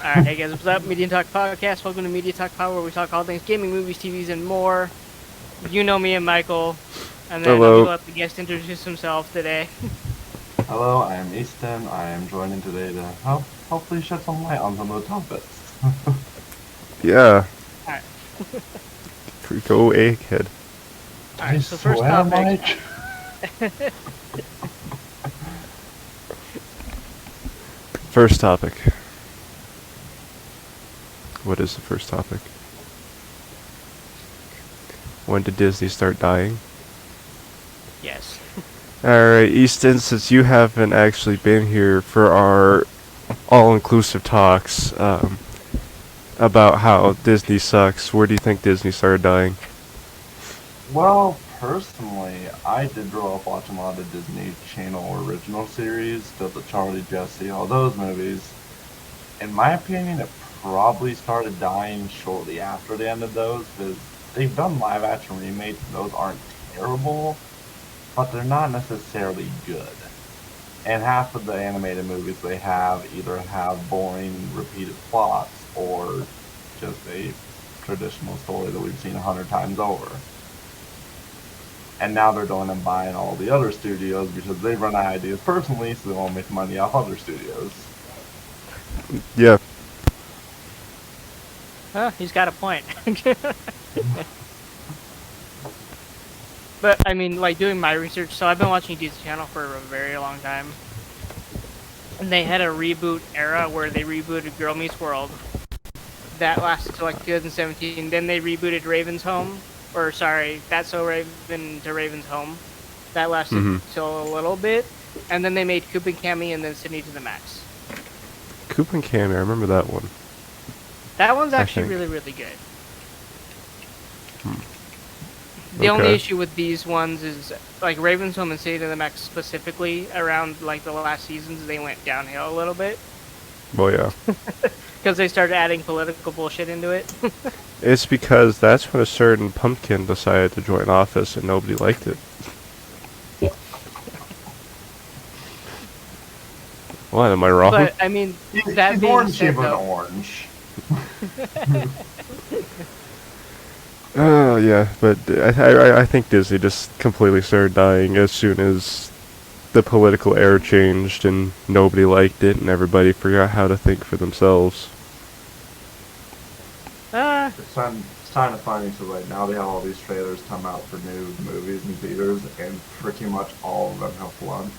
Alright, hey guys, what's up? Media Talk Podcast. Welcome to Media Talk Power, where we talk all things gaming, movies, TVs, and more. You know me and Michael. And then we Hello. will let the guest introduce himself today. Hello, I am Easton. I am joining today to hopefully shed some light on some of the topics. Yeah. Alright. Go egghead. Alright, so first topic. First topic. What is the first topic? When did Disney start dying? Yes. Alright, Easton, since you haven't actually been here for our all-inclusive talks about how Disney sucks, where do you think Disney started dying? Well, personally, I did grow up watching a lot of Disney Channel original series, the Charlie, Jesse, all those movies. In my opinion, it probably started dying shortly after the end of those, because they've done live-action remakes, and those aren't terrible, but they're not necessarily good. And half of the animated movies they have either have boring, repeated plots, or just a traditional story that we've seen 100 times over. And now they're going and buying all the other studios because they run out of ideas personally, so they won't make money off other studios. Yeah. He's got a point. But, I mean, like, doing my research, so I've been watching Disney Channel for a very long time. And they had a reboot era where they rebooted Girl Meets World. That lasted till, like, 2017. Then they rebooted Raven's Home. Or, sorry, That's So Raven to Raven's Home. That lasted till a little bit. And then they made Coop and Cammy and then Sydney to the Max. Coop and Cammy, I remember that one. That one's actually really, really good. The Okay. only issue with these ones is, like, Raven's Home and Sydney to the Max specifically, around, like, the last seasons, they went downhill a little bit. Well, yeah. Because they started adding political bullshit into it. It's because that's when a certain pumpkin decided to join office and nobody liked it. What, am I wrong? But, I mean, that He's being orange, said, but though... orange. Oh, yeah, but I think Disney just completely started dying as soon as the political era changed and nobody liked it and everybody forgot how to think for themselves. It's time to finally, so right now they have all these trailers come out for new movies and theaters, and pretty much all of them have flunked.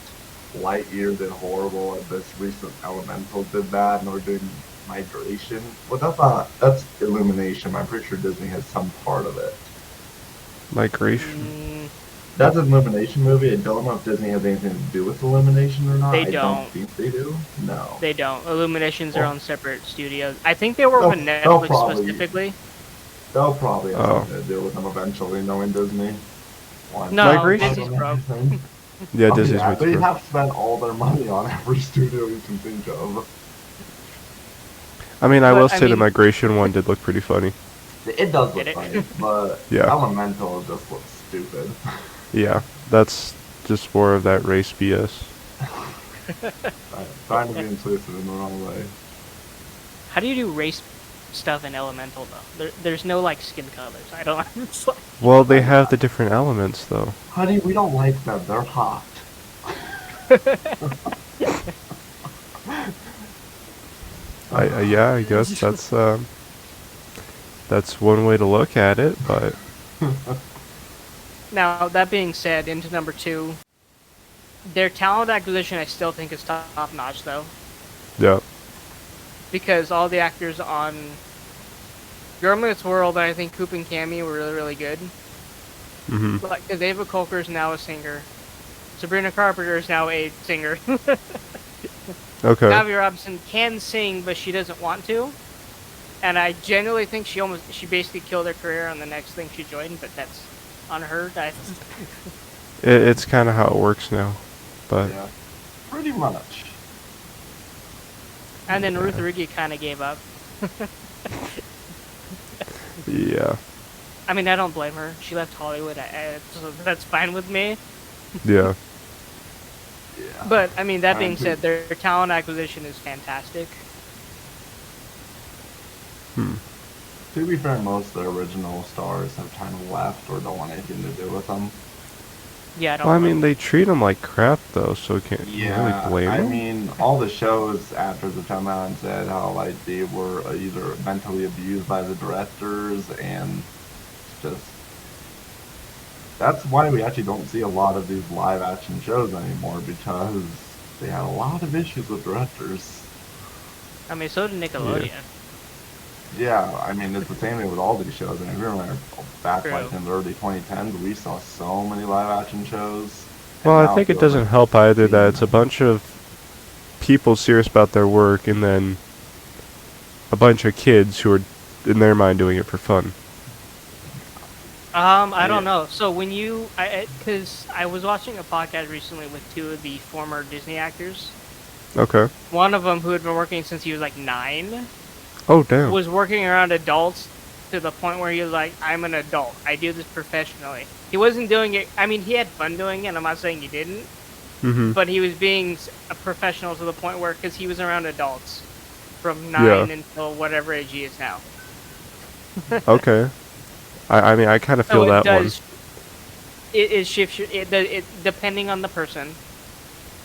Lightyear did horrible, and this recent Elemental did bad, and we're doing Migration. Well, that's Illumination. I'm pretty sure Disney has some part of it. Migration? That's an Illumination movie. I don't know if Disney has anything to do with Illumination or not. They I don't. don't think they do. No. They don't. Illumination's their own separate studio. I think they work with Netflix specifically. They'll probably have something to do with them eventually, knowing Disney. No, Migration? Disney's broke. Yeah, Disney's way too They broke. have spent all their money on every studio you can think of. I mean, I will say the Migration one did look pretty funny. It does look funny, but yeah. Elemental just looks stupid. Yeah, that's just more of that race BS. Trying to be inclusive in the wrong way. How do you do race stuff in Elemental, though? There's no, like, skin colors. I don't... It's like... Well, they have the different elements, though. Honey, we don't like them. They're hot. Yeah, I guess that's one way to look at it, but... Now, that being said, into number 2, their talent acquisition I still think is top-notch, though. Yeah. Because all the actors on Girl Meets World, and I think Coop and Cammy were really, really good. Mm-hmm. Like, because Ava Coker is now a singer. Sabrina Carpenter is now a singer. Okay. Navi Robinson can sing, but she doesn't want to. And I genuinely think she basically killed her career on the next thing she joined, but that's on her. It's kind of how it works now, but... Yeah, pretty much. And then Ruth Riggi kind of gave up. Yeah. I mean, I don't blame her. She left Hollywood, so that's fine with me. Yeah. But, I mean, that being said, their talent acquisition is fantastic. Hmm. To be fair, most of the original stars have kind of left or don't want anything to do with them. Yeah, I Well, don't I blame mean, them. they treat them like crap, though, so can you really Yeah, blame I them? mean, all the shows actors have come out and said how like they were either mentally abused by the directors, and just that's why we actually don't see a lot of these live action shows anymore because they had a lot of issues with directors. I mean, so did Yeah. Nickelodeon. Yeah, I mean, it's the same way with all these shows. And if you remember back True. like in the early 2010s, we saw so many live action shows, Well, and I now it think it feels like doesn't help either that seeing it's a bunch of people serious about their work and then a bunch of kids who are, in their mind, doing it for fun. I yeah, don't know. So when because I was watching a podcast recently with two of the former Disney actors. Okay. One of them, who had been working since he was like 9, Oh, damn. was working around adults to the point where he was like, "I'm an adult. I do this professionally." He wasn't doing it. I mean, he had fun doing it. I'm not saying he didn't, Mm-hmm. but he was being a professional to the point where, because he was around adults from Yeah. 9 until whatever age he is now. Okay. I mean, I kind of So feel it that one. does. It shifts. It depending on the person,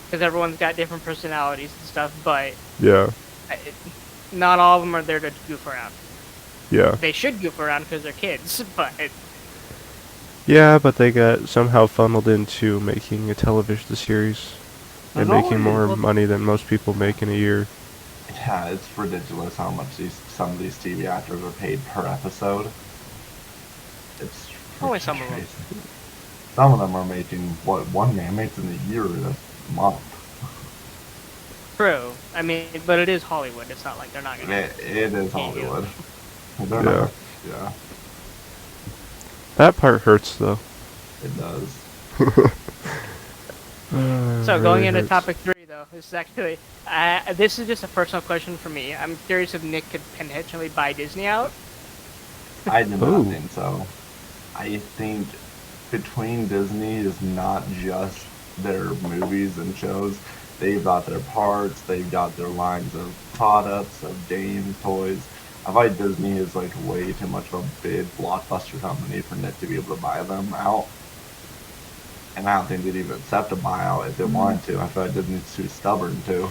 because everyone's got different personalities and stuff. But Yeah. it, not all of them are there to goof around. Yeah. They should goof around because they're kids, but Yeah, but they got somehow funneled into making a television series and there's making always more money than most people make in a year. yeah, it's ridiculous how much some of these TV actors are paid per episode. It's only freaking some of them. crazy. Some of them are making what one man makes in a year in a month. True. I mean, but it is Hollywood. It's not like they're not gonna. It is Can't do it. Hollywood. They're Yeah. not. Yeah, That part hurts, though. it does. So going Really into hurts. topic 3, though, this is actually this is just a personal question for me. I'm curious if Nick could potentially buy Disney out. I do not Ooh. think so. I think between Disney is not just their movies and shows. They've got their parks, they've got their lines of products, of games, toys. I find Disney is like way too much of a big blockbuster company for Nick to be able to buy them out. And I don't think they'd even accept a buyout if they wanted to. I feel like Disney's too stubborn to.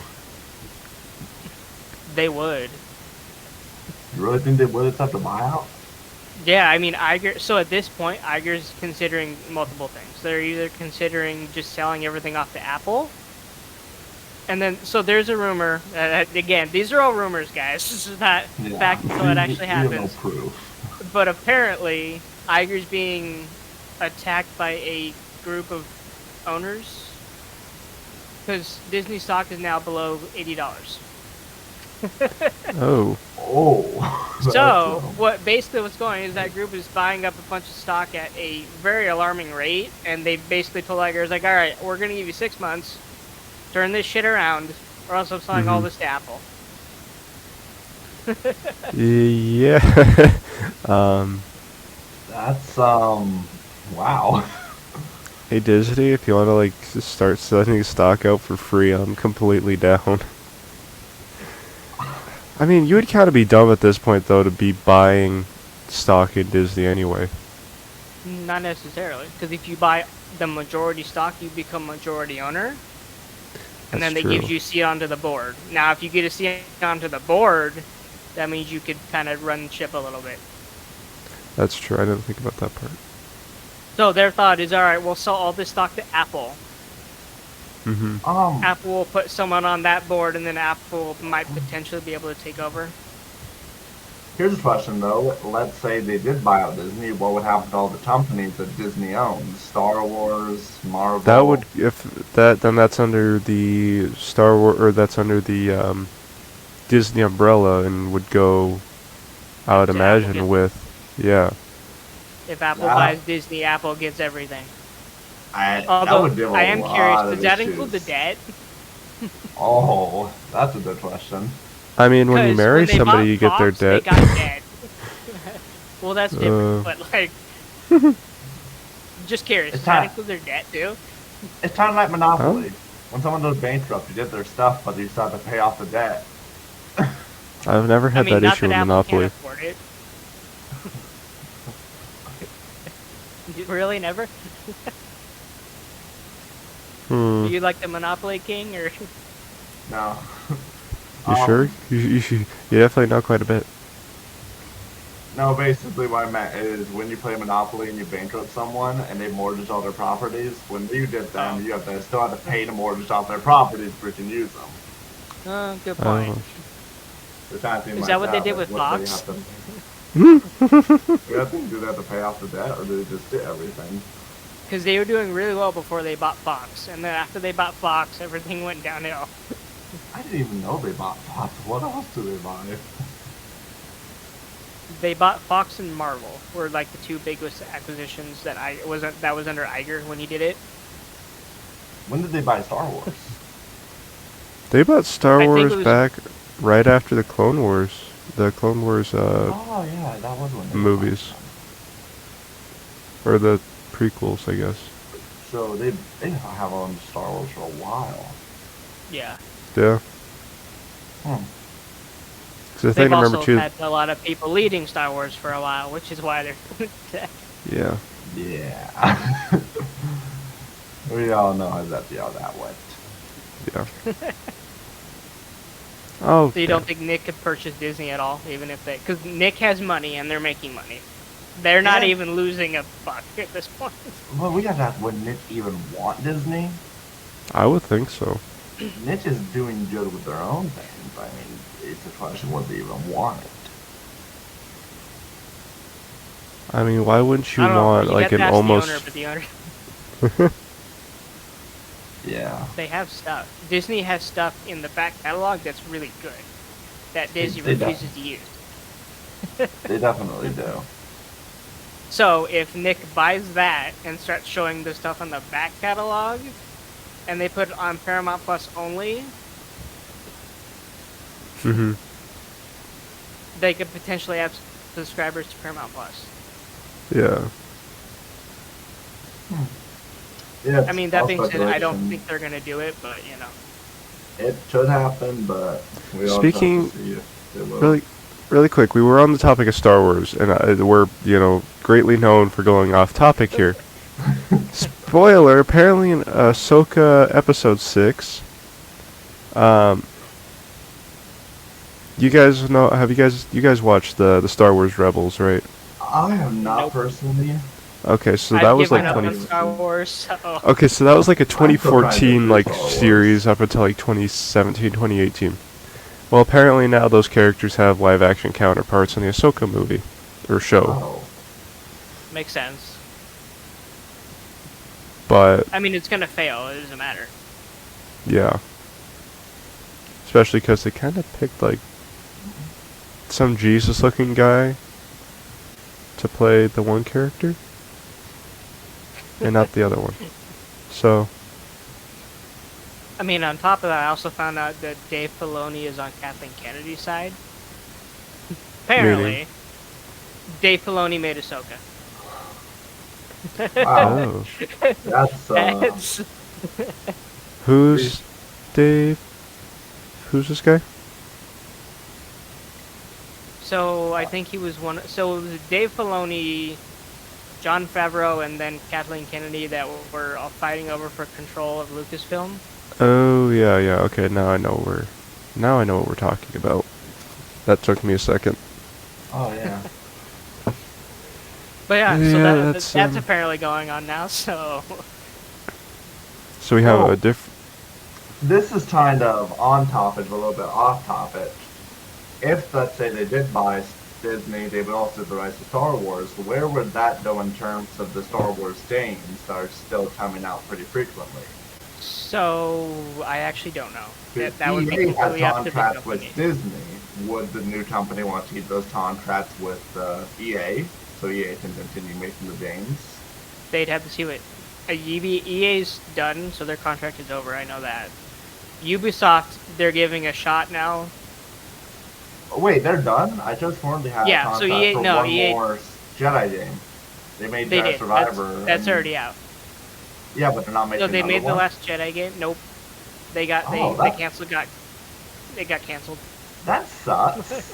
They would. You really think they would accept a buyout? Yeah, I mean, Iger. So at this point, Iger's considering multiple things. They're either considering just selling everything off to Apple, and then so there's a rumor. Again, these are all rumors, guys. This is not Yeah. fact until it actually We have no happens. proof. But apparently, Iger's being attacked by a group of owners because Disney stock is now below $80. Oh. Oh. So what's going is that group is buying up a bunch of stock at a very alarming rate, and they basically told Iger's like, all right, we're gonna give you 6 months, turn this shit around, or else I'm selling all Mhm. this to Apple. Yeah. That's wow. Hey Disney, if you want to like start sending stock out for free, I'm completely down. I mean, you would kind of be dumb at this point though to be buying stock in Disney anyway. Not necessarily, because if you buy the majority stock, you become majority owner, and then That's they true. gives you a seat onto the board. Now, if you get a seat onto the board, that means you could kind of run the ship a little bit. That's true. I didn't think about that part. So their thought is, all right, we'll sell all this stock to Apple. Mm-hmm. Apple will put someone on that board, and then Apple might potentially be able to take over. Here's a question though. Let's say they did buy out Disney. What would happen to all the companies that Disney owns? Star Wars, Marvel. That would, if that, then that's under the Star Wars, or that's under the Disney umbrella, and would go, I would To Apple imagine, gets- with, yeah. If Apple Yeah. buys Disney, Apple gets everything. that Although, would give a I am lot curious, of does that issues. include the debt? Oh, that's a good question. I mean, when you 'Cause marry when they somebody, bought you get their Fox, debt. They got debt. Well, that's different, but like, just curious, It's does that not- include their debt too? It's kind of like Monopoly. When someone goes bankrupt, you get their stuff, but you still have to pay off the debt. I've never I had mean, that not issue that with Apple can't Monopoly. afford afford it. Really, never? Do you like the Monopoly King, or? No. You sure? You definitely know quite a bit. No, basically what I meant is when you play Monopoly and you bankrupt someone and they mortgage all their properties, when you did them, you still have to pay to mortgage off their properties before you can use them. Good point. Is that what they did with Fox? You have to do that to pay off the debt, or do they just get everything? Because they were doing really well before they bought Fox, and then after they bought Fox, everything went downhill. I didn't even know they bought Fox. What else do they buy? They bought Fox and Marvel were like the two biggest acquisitions that was under Iger when he did it. When did they buy Star Wars? They bought Star Wars back right after the Clone Wars. The Clone Wars oh yeah, that was when they movies. Or the prequels, I guess. So they have on Star Wars for a while. Yeah. Yeah. They've also had a lot of people leading Star Wars for a while, which is why they're... Yeah. Yeah. We all know how that went. Yeah. Oh. So you don't think Nick could purchase Disney at all, even if they... Because Nick has money, and they're making money. They're not even losing a buck at this point. Well, we gotta ask, would Nick even want Disney? I would think so. Nick is doing good with their own things. I mean, it's a question would they even want it. I mean, why wouldn't you want like an almost... The owner. Yeah. They have stuff. Disney has stuff in the back catalog that's really good that Disney refuses to use. They definitely do. So if Nick buys that and starts showing the stuff on the back catalog, and they put it on Paramount Plus only, they could potentially have subscribers to Paramount Plus. Yeah. Yeah. I mean, that being said, I don't think they're gonna do it, but you know. It should happen, but we all Speaking, have to see if it will. really quick, we were on the topic of Star Wars, and we're, greatly known for going off topic here. Spoiler, apparently in Ahsoka Episode 6, you guys know, you guys watched the Star Wars Rebels, right? I have not personally. Okay, so that was like 20. Star Wars, so. Okay, so that was like a 2014 like series up until like 2017, 2018. Well, apparently now those characters have live action counterparts in the Ahsoka movie or show. Oh. Makes sense. But I mean, it's gonna fail. It doesn't matter. Yeah. Especially because they kind of picked like some Jesus-looking guy to play the one character, and not the other one. So. I mean, on top of that, I also found out that Dave Filoni is on Kathleen Kennedy's side. Apparently, Dave Filoni made Ahsoka. Wow. Oh. That's Who's Dave? Who's this guy? So I think he was one. So it was Dave Filoni, Jon Favreau, and then Kathleen Kennedy that were all fighting over for control of Lucasfilm. Oh yeah. Okay, now I know what we're talking about. That took me a second. Oh yeah. But yeah, so that's apparently going on now. So we have a different. This is kind of on topic, but a little bit off topic. If, let's say, they did buy Disney, they would also have the rights to Star Wars. Where would that go in terms of the Star Wars games that are still coming out pretty frequently? So I actually don't know. That would be EA completely had up to the contracts company. with Disney. Would the new company want to keep those contracts with EA, so EA can continue making the games? They'd have to see what EA's done, so their contract is over. I know that. Ubisoft, they're giving a shot now. Oh, wait, they're done? I just wanted to have a contract for one more Jedi game. They made Jedi Survivor. That's already out. Yeah, but they're not making. So they made the last Jedi game. Nope. They canceled. It got canceled. That sucks.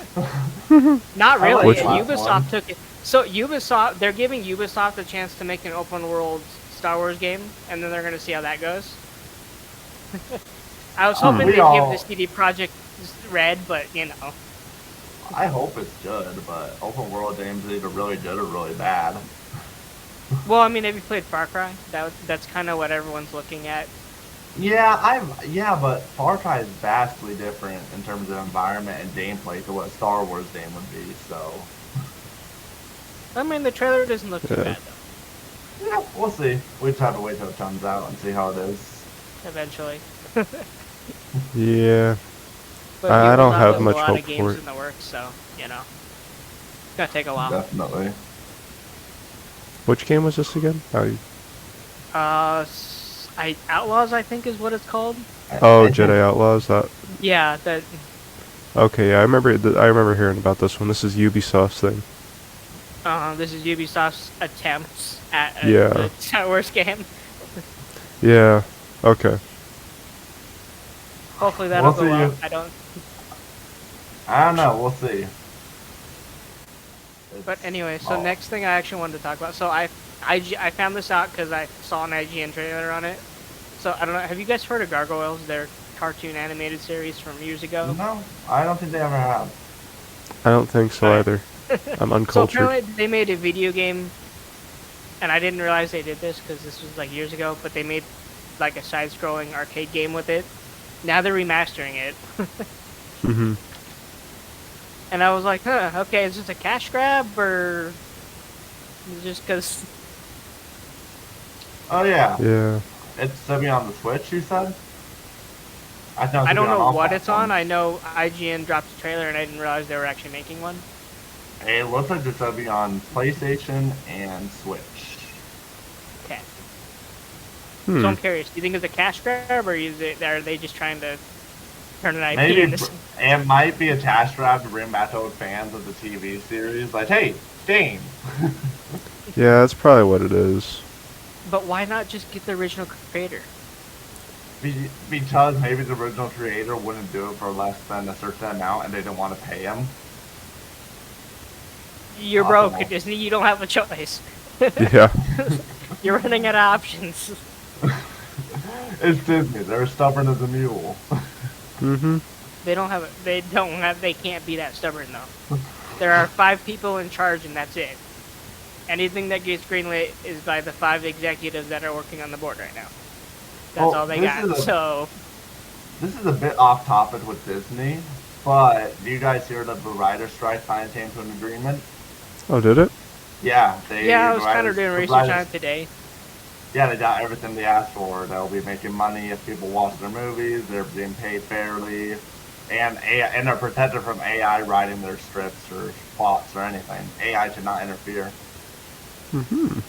Not I like really. the last Ubisoft one. took it. So Ubisoft, they're giving Ubisoft a chance to make an open world Star Wars game, and then they're gonna see how that goes. I was hoping We they'd give all. this CD Project Red, but you know. I hope it's good, but open world games are either really good or really bad. Well, I mean, have you played Far Cry? That's kind of what everyone's looking at. Yeah, but Far Cry is vastly different in terms of environment and gameplay to what a Star Wars game would be. So I mean, the trailer doesn't look too Yeah. bad though. yeah, we'll see. We just have to wait till it comes out and see how it is. Eventually. Yeah. But I don't Ubisoft have has a much lot hope of for games it. in the works, so you know, it's gonna take a while. Definitely. Which game was this again? Outlaws, I think, is what it's called. Oh, I Jedi think- Outlaws. That. Yeah, that. Okay, yeah, I remember. I remember hearing about this one. This is Ubisoft's thing. This is Ubisoft's attempts at Yeah. a Star Wars game. Yeah. Okay. Hopefully that'll We'll go well. see. I don't. don't know. We'll see. But It's anyway, so small. next thing I actually wanted to talk about. So I found this out because I saw an IGN trailer on it. So I don't know. Have you guys heard of Gargoyles? Their cartoon animated series from years ago. No, I don't think they ever have. I don't think so Alright. either. I'm So uncultured. apparently they made a video game, and I didn't realize they did this because this was like years ago. But they made like a side-scrolling arcade game with it. Now they're remastering it, Mhm. and I was like, huh, okay, is this a cash grab or just because? Oh yeah, Yeah. it's to be on the Switch. You said. I thought I it don't was know on all what it's on. platforms. I know IGN dropped a trailer, and I didn't realize they were actually making one. It looks like it's gonna be on PlayStation and Switch. Okay. Hmm. So I'm curious. Do you think it's a cash grab, or are they just trying to turn an IP Maybe into? it might be a cash grab to bring back old fans of the TV series. Like, hey, game. Yeah, that's probably what it is. But why not just get the original creator? Because maybe the original creator wouldn't do it for less than a certain amount, and they didn't want to pay him. You're Possible. broke, Disney. You don't have a choice. Yeah. You're running out of options. It's Disney. They're stubborn as a mule. Mhm. They don't have. They don't have. They can't be that stubborn though. There are 5 people in charge, and that's it. Anything that gets greenlit is by the 5 executives that are working on the board right now. That's Well, all they this got. is a- So This is a bit off topic with Disney, but do you guys hear that the writer strike finally came to an agreement? Oh, did it? Yeah, yeah, I was kind of doing the research on writers- it today. Yeah, they got everything they asked for. They'll be making money if people watch their movies. They're being paid fairly, and they're protected from AI writing their scripts or plots or anything. AI should not interfere. Mhm.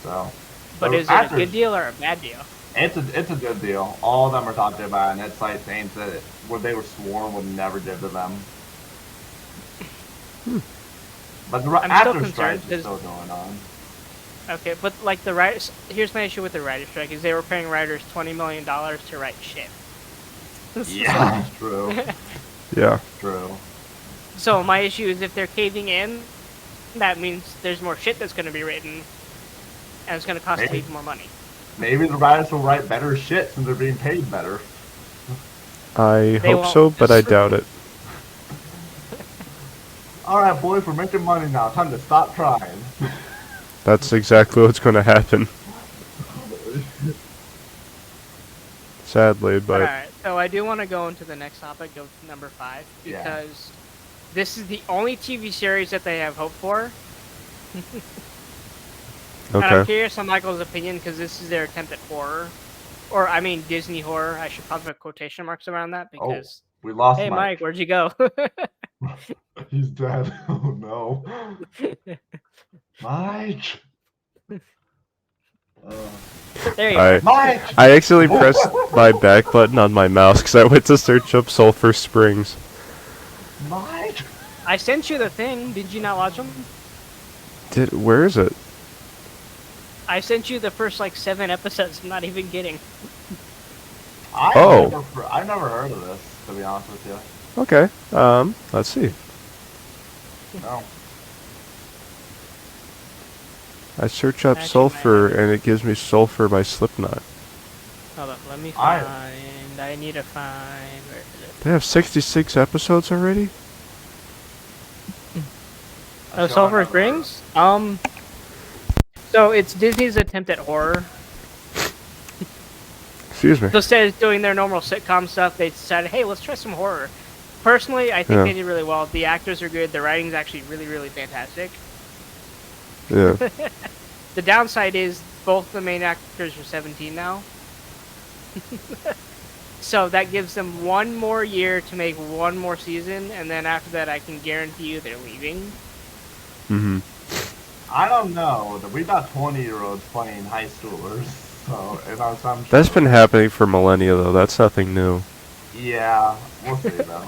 So, But the is it a actors- good deal or a bad deal? It's a good deal. All of them are talking about it, and it's like things that what they were sworn would never give to them. But the I'm still actor concerned strike is 'cause- still going on. Okay, but like the writers, here's my issue with the writer strike: is they were paying writers $20 million to write shit. Yeah, true, Yeah. true. So my issue is if they're caving in, that means there's more shit that's going to be written, and it's going to cost Maybe. people more money. Maybe the writers will write better shit since they're being paid better. I They hope won't. so, but I doubt it. All right, boys, we're making money now. Time to stop trying. That's exactly what's going to happen. Sadly, but Alright, so I do want to go into the next topic of number 5, Yeah. because this is the only TV series that they have hope for. And I'm okay. curious on Michael's opinion, because this is their attempt at horror. Or, I mean, Disney horror. I should probably put quotation marks around that, Oh, because... we lost Hey, Mike, Mike. where'd you go? He's dead. Oh no, Mike. There you I go. Mike. I actually pressed my back button on my mouse because I went to search up Sulphur Springs. Mike. I sent you the thing. Did you not watch them? Where is it? I sent you the first, like, 7 episodes. I'm not even kidding. I've Oh. never heard of this, to be honest with you. Okay. Let's see. Oh, I search up Actually, Sulfur, and it gives me Sulfur by Slipknot. Hold up, let me I- find. I need to find. Where is it? They have 66 episodes already? I Oh, still Sulphur haven't heard of Springs? So it's Disney's attempt at horror. Excuse me. So instead of doing their normal sitcom stuff, they decided, hey, let's try some horror. Personally, I think Yeah. they did really well. The actors are good. The writing's actually really, really fantastic. Yeah. The downside is both the main actors are 17 now. So that gives them one more year to make one more season, and then after that, I can guarantee you they're leaving. Mm-hmm. I don't know. We've got 20-year-olds playing high schoolers, so I'm That's sure. been happening for millennia, though. That's nothing new. Yeah, we'll see though.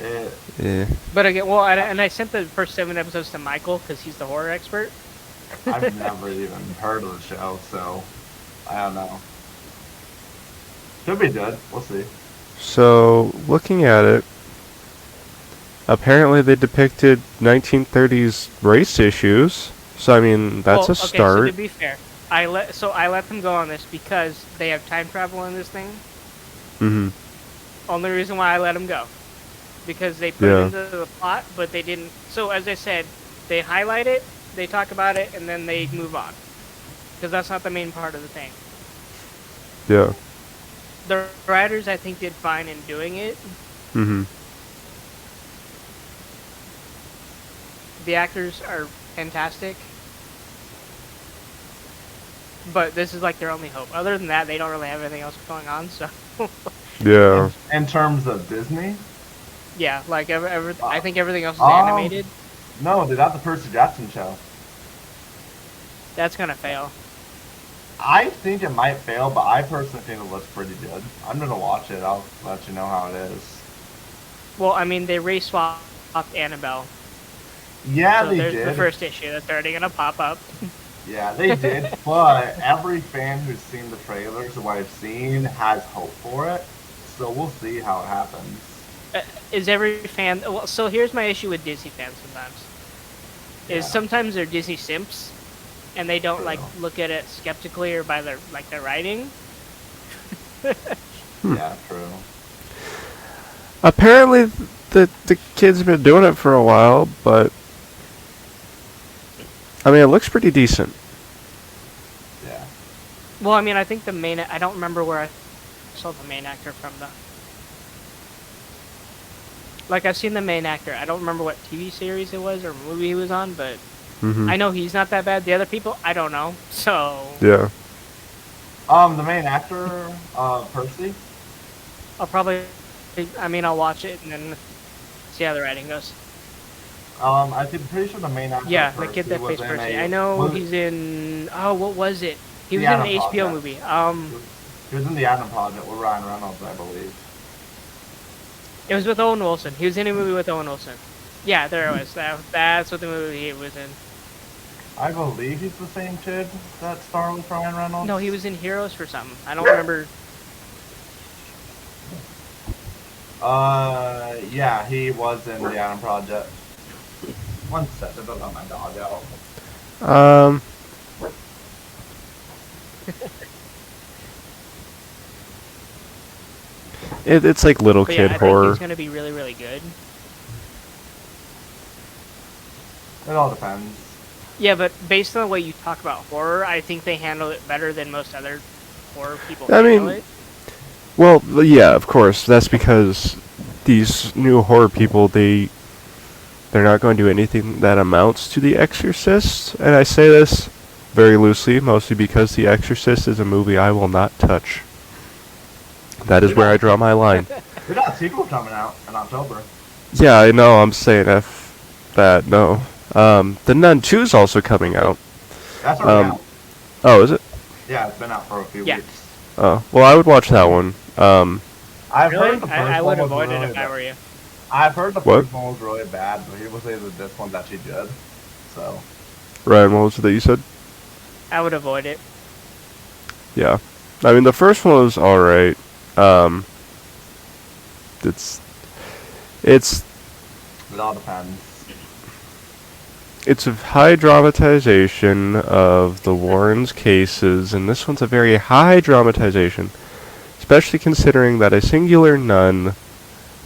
It, Yeah. But again, well, and I sent the first 7 episodes to Michael because he's the horror expert. I've never even heard of the show, so I don't know. Should be good. We'll see. So, looking at it, apparently they depicted 1930s race issues. So, I mean, that's Well, a okay, start. so to be fair, I let them go on this because they have time travel in this thing. Mm-hmm. Only reason why I let them go, because they put it Yeah. into the plot, but they didn't. So as I said, they highlight it, they talk about it, and then they move on, because that's not the main part of the thing. Yeah. The writers, I think, did fine in doing it. Mm-hmm. The actors are fantastic. But this is like their only hope. Other than that, they don't really have anything else going on, so... Yeah. In terms of Disney, yeah, like, I think everything else is Um, animated. no, they got the Percy Jackson show. That's gonna fail. I think it might fail, but I personally think it looks pretty good. I'm gonna watch it. I'll let you know how it is. Well, I mean, they race swapped Annabelle. Yeah, So they there's did. the first issue that's already gonna pop up. Yeah, they did. But every fan who's seen the trailers or what I've seen has hope for it. So we'll see how it happens. Is every fan... Well, so here's my issue with Disney fans sometimes. Yeah. Is sometimes they're Disney simps, and they don't, like, True. look at it skeptically or by their writing. Yeah, true. Apparently, the kids have been doing it for a while, but I mean, it looks pretty decent. Yeah. Well, I mean, I think the main... I don't remember where I saw the main actor from, though. Like, I've seen the main actor. I don't remember what TV series it was or movie he was on, but Mm-hmm. I know he's not that bad. The other people, I don't know. So, Yeah. The main actor, Percy. I'll probably... I mean, I'll watch it and then see how the writing goes. I think pretty sure the main actor. Yeah, of the kid Percy that was plays in Percy. a- I know was- he's in... Oh, what was it? He was The in an Adam HBO Project. movie. He was in the Adam Project with Ryan Reynolds, I believe. It was with Owen Wilson. He was in a movie with Owen Wilson. Yeah, there it was. That's what the movie he was in. I believe he's the same kid that starred with Ryan Reynolds. No, he was in Heroes for something. I don't remember. Yeah, he was in the Adam Project. One second, I'll let my dog out. It's like little But kid yeah, I horror. think he's gonna be really, really good. It all depends. Yeah, but based on the way you talk about horror, I think they handle it better than most other horror people I handle mean, it. Well, yeah, of course. That's because these new horror people, they're not going to do anything that amounts to The Exorcist. And I say this very loosely, mostly because The Exorcist is a movie I will not touch. That is where I draw my line. We got a sequel coming out in October. Yeah, I know. I'm saying F that. No. The Nun 2 is also coming out. That's already out. Oh, is it? Yeah, it's been out for a few Yeah. weeks. Oh, well, I would watch that one. I've Really? heard the first I one would was avoid really it if I bad. were you. I've heard the What? first one was really bad, but people say that this one's actually good. So, Ryan, what was it that you said? I would avoid it. Yeah. I mean, the first one was alright. Um, it's it's It all depends. it's a high dramatization of the Warrens' cases, and this one's a very high dramatization, especially considering that a singular nun,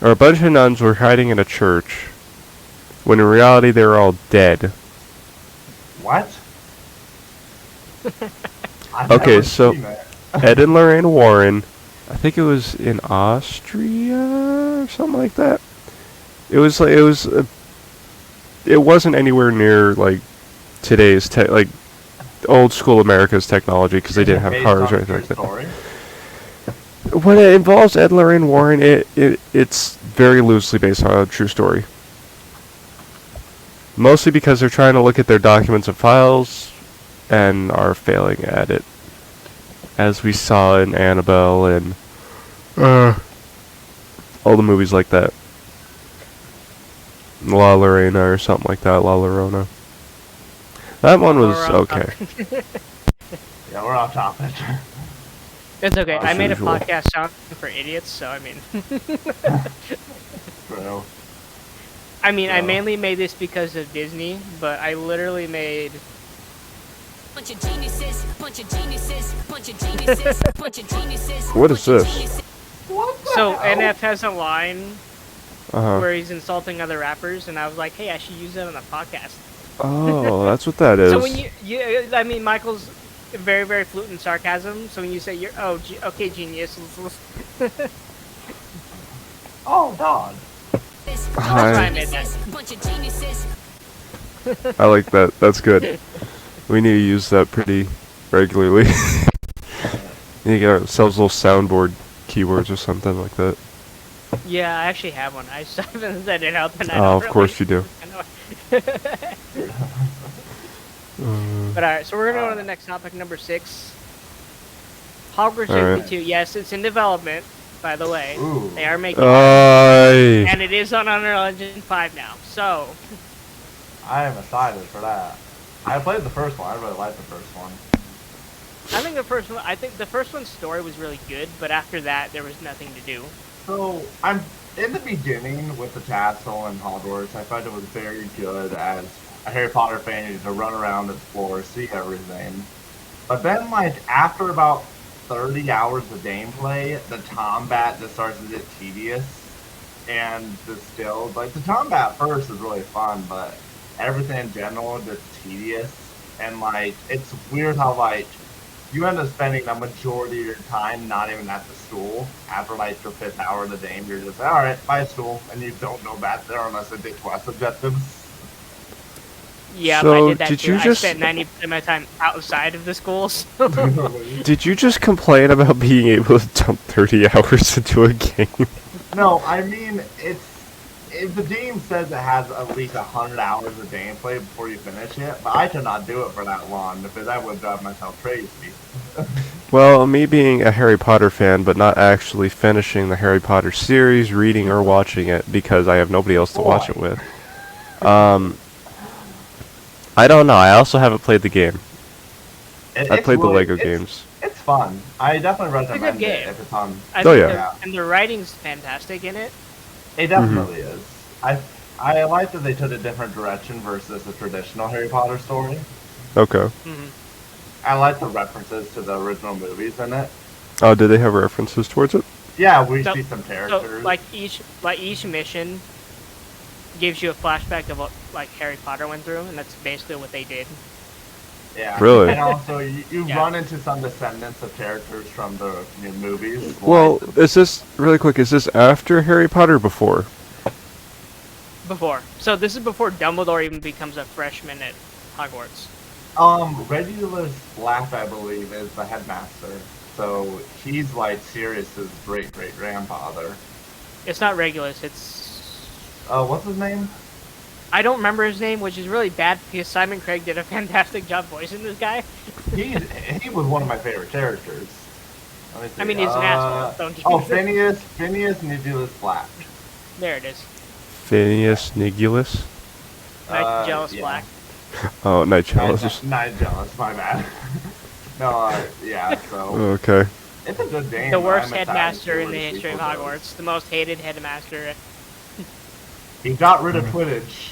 or a bunch of nuns were hiding in a church, when in reality they were all dead. What? I've Okay, never so seen it. Ed and Lorraine Warren, I think it was in Austria or something like that. It wasn't anywhere near like today's like old school America's technology because they Is it didn't have based cars on or a anything true like that. story? When it involves Ed and Lorraine Warren, it's very loosely based on a true story. Mostly because they're trying to look at their documents and files and are failing at it. As we saw in Annabelle and all the movies like that. La Llorona or something like that, La Llorona. That one was We're off okay. topic. Yeah, we're off topic. It's okay. I As made a usual. podcast sound for idiots, so I mean, True. I mean, I Oh. mainly made this because of Disney, but I literally made. Bunch of geniuses, bunch of geniuses, bunch of geniuses, bunch of geniuses. What is bunch of this? geniuses. What the So hell? NF has a line Uh-huh. where he's insulting other rappers, and I was like, hey, I should use that on the podcast. Oh, that's what that is. So when I mean, Michael's very, very fluent in sarcasm. So when you say you're, okay, genius. Oh, God. Bunch Hi. of I made that. geniuses, bunch of geniuses. I like that. That's good. We need to use that pretty regularly. We need to get ourselves little soundboard keywords or something like that. Yeah, I actually have one. I just haven't set it up, and I Oh, don't of really course you do. But alright, so we're gonna go to the next topic, number 6. Hogwarts Alright. Legacy 2. Yes, it's in development, by the way. Ooh. They are making it. Aye. And it is on Unreal Engine 5 now. So, I am excited for that. I played the first one. I really liked the first one. I think the first one's story was really good, but after that, there was nothing to do. So, I'm in the beginning with the castle and Hogwarts. I thought it was very good as a Harry Potter fan. You get to run around, explore, see everything. But then, like, after about 30 hours of gameplay, the combat just starts to get tedious. And the skills, like, the combat first is really fun, but everything in general gets tedious. And, like, it's weird how, like, you end up spending a majority of your time not even at the school. After like your 5th hour of the game, you're just alright, bye school, and you don't go back there unless it did quest objectives. Yeah, So, I did that did too. you I just- spent 90% of my time outside of the schools. Did you just complain about being able to dump 30 hours into a game? No, I mean if the game says it has at least 100 hours of gameplay before you finish it, but I could not do it for that long because I would drive myself crazy. Well, me being a Harry Potter fan, but not actually finishing the Harry Potter series, reading or watching it because I have nobody else to watch it with. I don't know. I also haven't played the game. I played the Lego games. It's fun. I definitely a good recommend it game. if it's on. I Oh, think yeah. Yeah. and the writing's fantastic in it. It definitely is. I like that they took a different direction versus the traditional Harry Potter story. Okay. Mhm. I like the references to the original movies in it. Oh, did they have references towards it? Yeah, we So- see some So, characters. like each mission gives you a flashback of what like Harry Potter went through, and that's basically what they did. yeah. Really? And also, you Yeah. run into some descendants of characters from the new movies. Well, like- is this, really quick, is this after Harry Potter or before? Before, so this is before Dumbledore even becomes a freshman at Hogwarts. Regulus Black, I believe, is the headmaster. So he's like Sirius's great-great-grandfather. It's not Regulus. It's What's his name? I don't remember his name, which is really bad because Simon Craig did a fantastic job voicing this guy. He was one of my favorite characters. Let me see. I mean, he's an asshole, don't you Oh, think? Phineas Nigellus Black. There it is. Phineas Nigellus? Nice jealous yeah. black. Oh, Nigellus. Not jealous, my bad. No, yeah, so. Okay. It's a good game. The but worst I'm excited to see headmaster in where the the history of sequel goes. Hogwarts. The most hated headmaster. He got rid of Quidditch.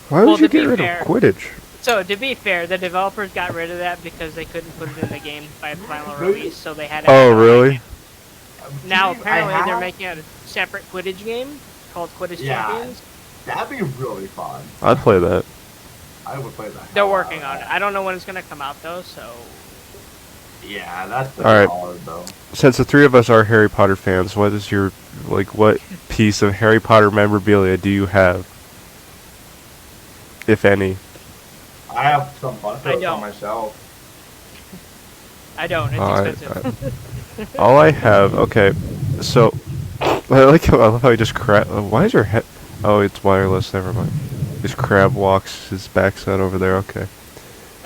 Why would Well, you to get be rid fair- of Quidditch? So, to be fair, the developers got rid of that because they couldn't put it in the game by final release, so they had to Oh, add it on really? again. Now, Dude, apparently, I they're have- making a separate Quidditch game called Quidditch Yeah. Champions. That'd be really fun. I'd play that. I would play that. They're hell out working of on it. that. I don't know when it's going to come out, though, so... Yeah, that's Alright. hard though. Since the three of us are Harry Potter fans, what is your, like, what piece of Harry Potter memorabilia do you have? If any. I have some I Funkos on don't. my shelf. I don't. It's Alright, expensive. All I have, okay, so, I love how he just why is your head, oh, it's wireless, never mind. His crab walks his backside over there, okay.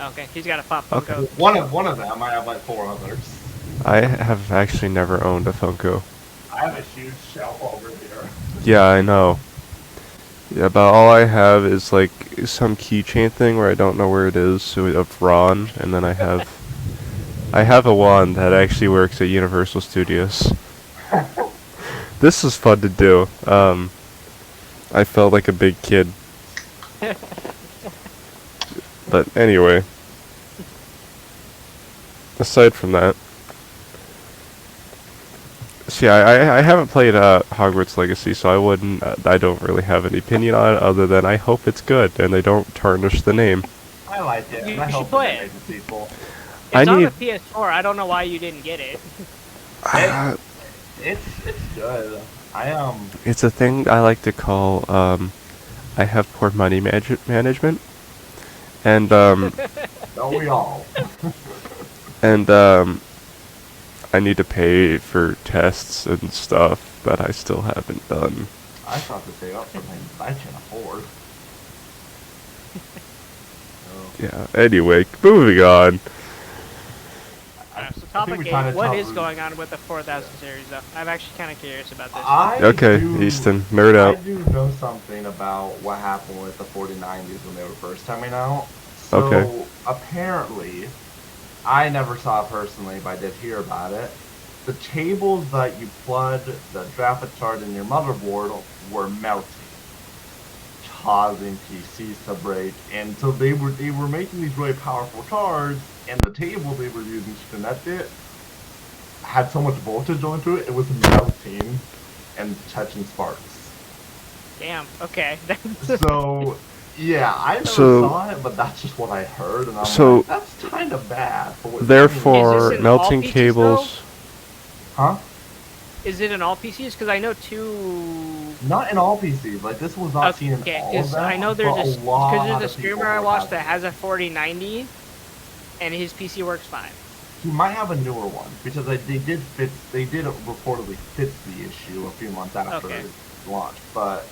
Okay, he's got a pop Okay. Funko. One of them. I have like 4 others. I have actually never owned a Funko. I have a huge shelf over here. Yeah, I know. Yeah, but all I have is like some keychain thing where I don't know where it is, so of Ron, and then I have a wand that actually works at Universal Studios. This is fun to do. I felt like a big kid. But anyway, aside from that, see, I haven't played Hogwarts Legacy, so I don't really have any opinion on it other than I hope it's good and they don't tarnish the name. I like it. You and I should hope play they it. make a sequel. It's I on need- the PS4. I don't know why you didn't get it. It's good. It's a thing I like to call I have poor money management, and Don't we all? and I need to pay for tests and stuff that I still haven't done. I thought to save up for things that I can't afford. So, Yeah. Anyway, moving on. So I topic think we 8, kinda what is covered- going on with the 4000 series, though? I'm actually kind of curious about this. Okay, Easton, nerd I out. do know something about what happened with the 4090s when they were first coming out. So, Okay. apparently, I never saw it personally, but I did hear about it. The cables that you plug the graphics card in your motherboard were melting, causing PCs to break. And so they were making these really powerful cards, and the cable they were using to connect it had so much voltage going through it, it was melting and catching sparks. Damn. Okay. So, yeah, I never So- saw it, but that's just what I heard, and I'm So- like, that's kind of bad. For what Therefore, Is this in melting all PCs cables. huh? Is it in all PCs? Because I know two. Not in all PCs. Like this was not seen in Okay, all of because them. I know there's but a lot because there's a of people streamer I were watched that having has a 4090, and his PC works fine. He might have a newer one because they did reportedly fix the issue a few months after Okay. it launched. But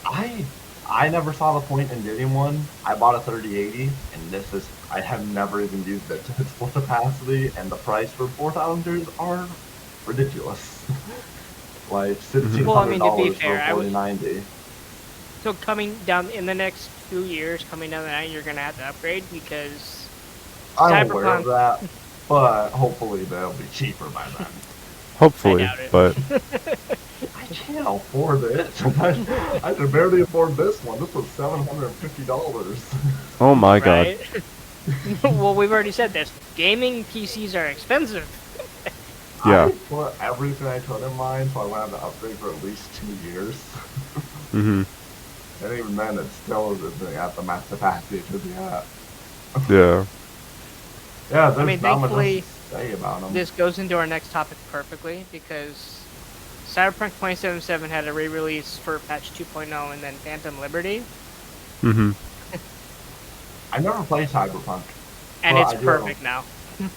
I never saw the point in getting one. I bought a 3080, and I have never even used it to its full capacity, and the price for 4000s are ridiculous. Like $1,600 Well, I mean, to be for fair, a 4090. So coming down in the next 2 years, coming down the line, you're gonna have to upgrade because I'm aware of Cyberpunk- that, but hopefully they'll be cheaper by then. Hopefully, doubt it. but I can't afford it. I can barely afford this one. This was $750. oh my god. right? Well, we've already said this. Gaming PCs are expensive. Yeah. I put everything I could in mine, so I went to upgrade for at least 2 years. Mhm. And even then, it still isn't at the max capacity it should be at. Yeah. Yeah, there's mean, not much else thankfully, to say about them. This goes into our next topic perfectly because Cyberpunk 2077 had a re-release for patch 2.0 and then Phantom Liberty, Mhm. I never played Cyberpunk. and Well, it's I do perfect now.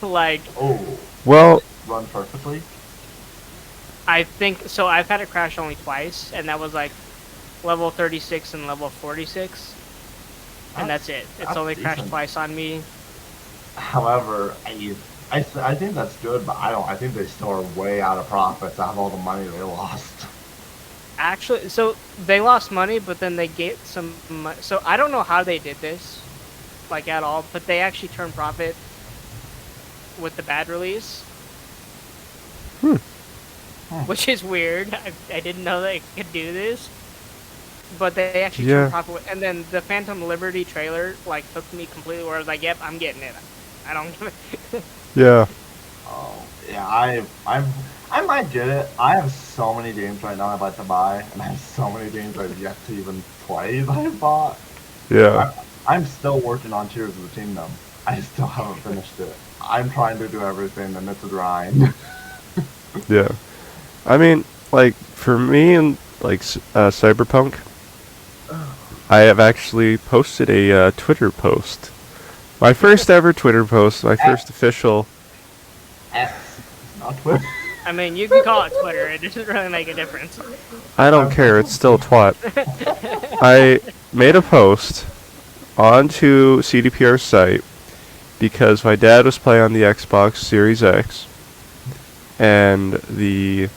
Like, Oh, Well, run perfectly? I think so. I've had it crash only twice, and that was like level 36 and level 46, and that's it. It's that's only crashed decent. twice on me. However, I think that's good, but I think they still are way out of profits out of all the money they lost. Actually, so they lost money, but then they get some. So I don't know how they did this, like at all, but they actually turned profit with the bad release. which is weird. I didn't know they could do this, but they actually Yeah. turned profit. And then the Phantom Liberty trailer like took me completely where I was like, "Yep, I'm getting it. I don't give it." Yeah. Oh, yeah, I might get it. I have so many games right now I'd like to buy, and I have so many games I've yet to even play that I bought. Yeah. I'm still working on Tears of the Kingdom. I still haven't finished it. I'm trying to do everything, and it's a grind. Yeah. I mean, like, for me and, like, Cyberpunk, I have actually posted a Twitter post. My first ever Twitter post, my first official. X, not Twitter. I mean, you can call it Twitter. It doesn't really make a difference. I don't care, it's still a twat. I made a post onto CDPR's site because my dad was playing on the Xbox Series X, and the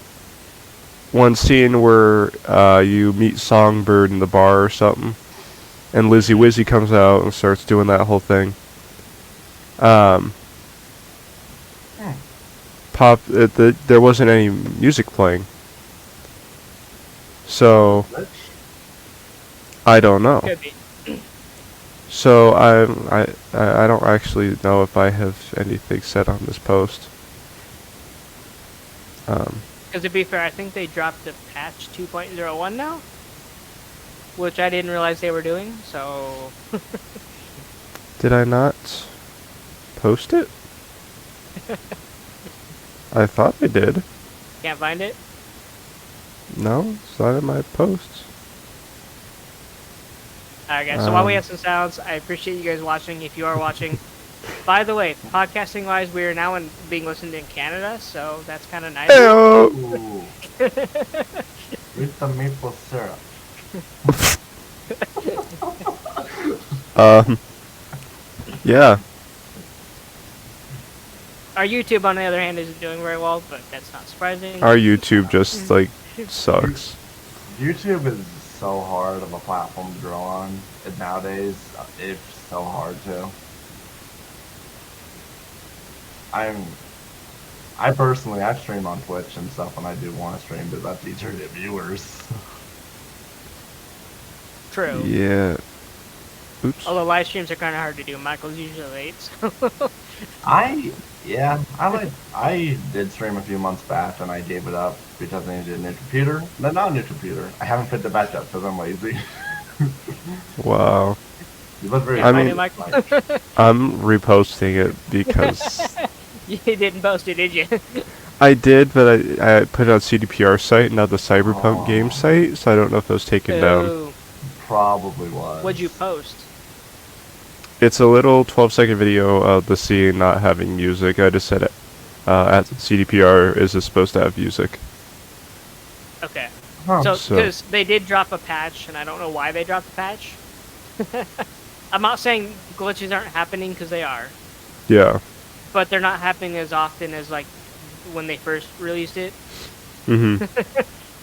one scene where you meet Songbird in the bar or something, and Lizzie Wizzy comes out and starts doing that whole thing. There wasn't any music playing, so I don't know. Could be. So I don't actually know if I have anything said on this post. Because to be fair, I think they dropped the patch 2.01 now, which I didn't realize they were doing. So Did I not post it? I thought I did. can't find it. No, it's not in my posts. Alright guys, so while we have some sounds, I appreciate you guys watching, if you are watching. By the way, podcasting wise, we are now being listened in Canada, so that's kind of nice. Heyo! Ooh. With the maple syrup. Yeah. Our YouTube, on the other hand, isn't doing very well, but that's not surprising. Our YouTube just, like, sucks. YouTube is so hard of a platform to grow on. And nowadays, it's so hard to. I personally, I stream on Twitch and stuff when I do want to stream, but that's easier to get viewers. True. Yeah. Oops. Although live streams are kind of hard to do. Michael's usually late, so. I did stream a few months back and I gave it up because I needed a new computer. No, not a new computer. I haven't picked it back up because I'm lazy. Wow. You look very. I mean- Michael. I'm reposting it because You didn't post it, did you? I did, but I put it on CDPR site, not the Cyberpunk game site, so I don't know if it was taken down. Ooh. Probably was. What'd you post? It's a little 12-second video of the scene not having music. I just said it. At CDPR, is it supposed to have music? Okay. Huh. So, because they did drop a patch, and I don't know why they dropped the patch. I'm not saying glitches aren't happening, because they are. Yeah. But they're not happening as often as, like, when they first released it. Mm-hmm.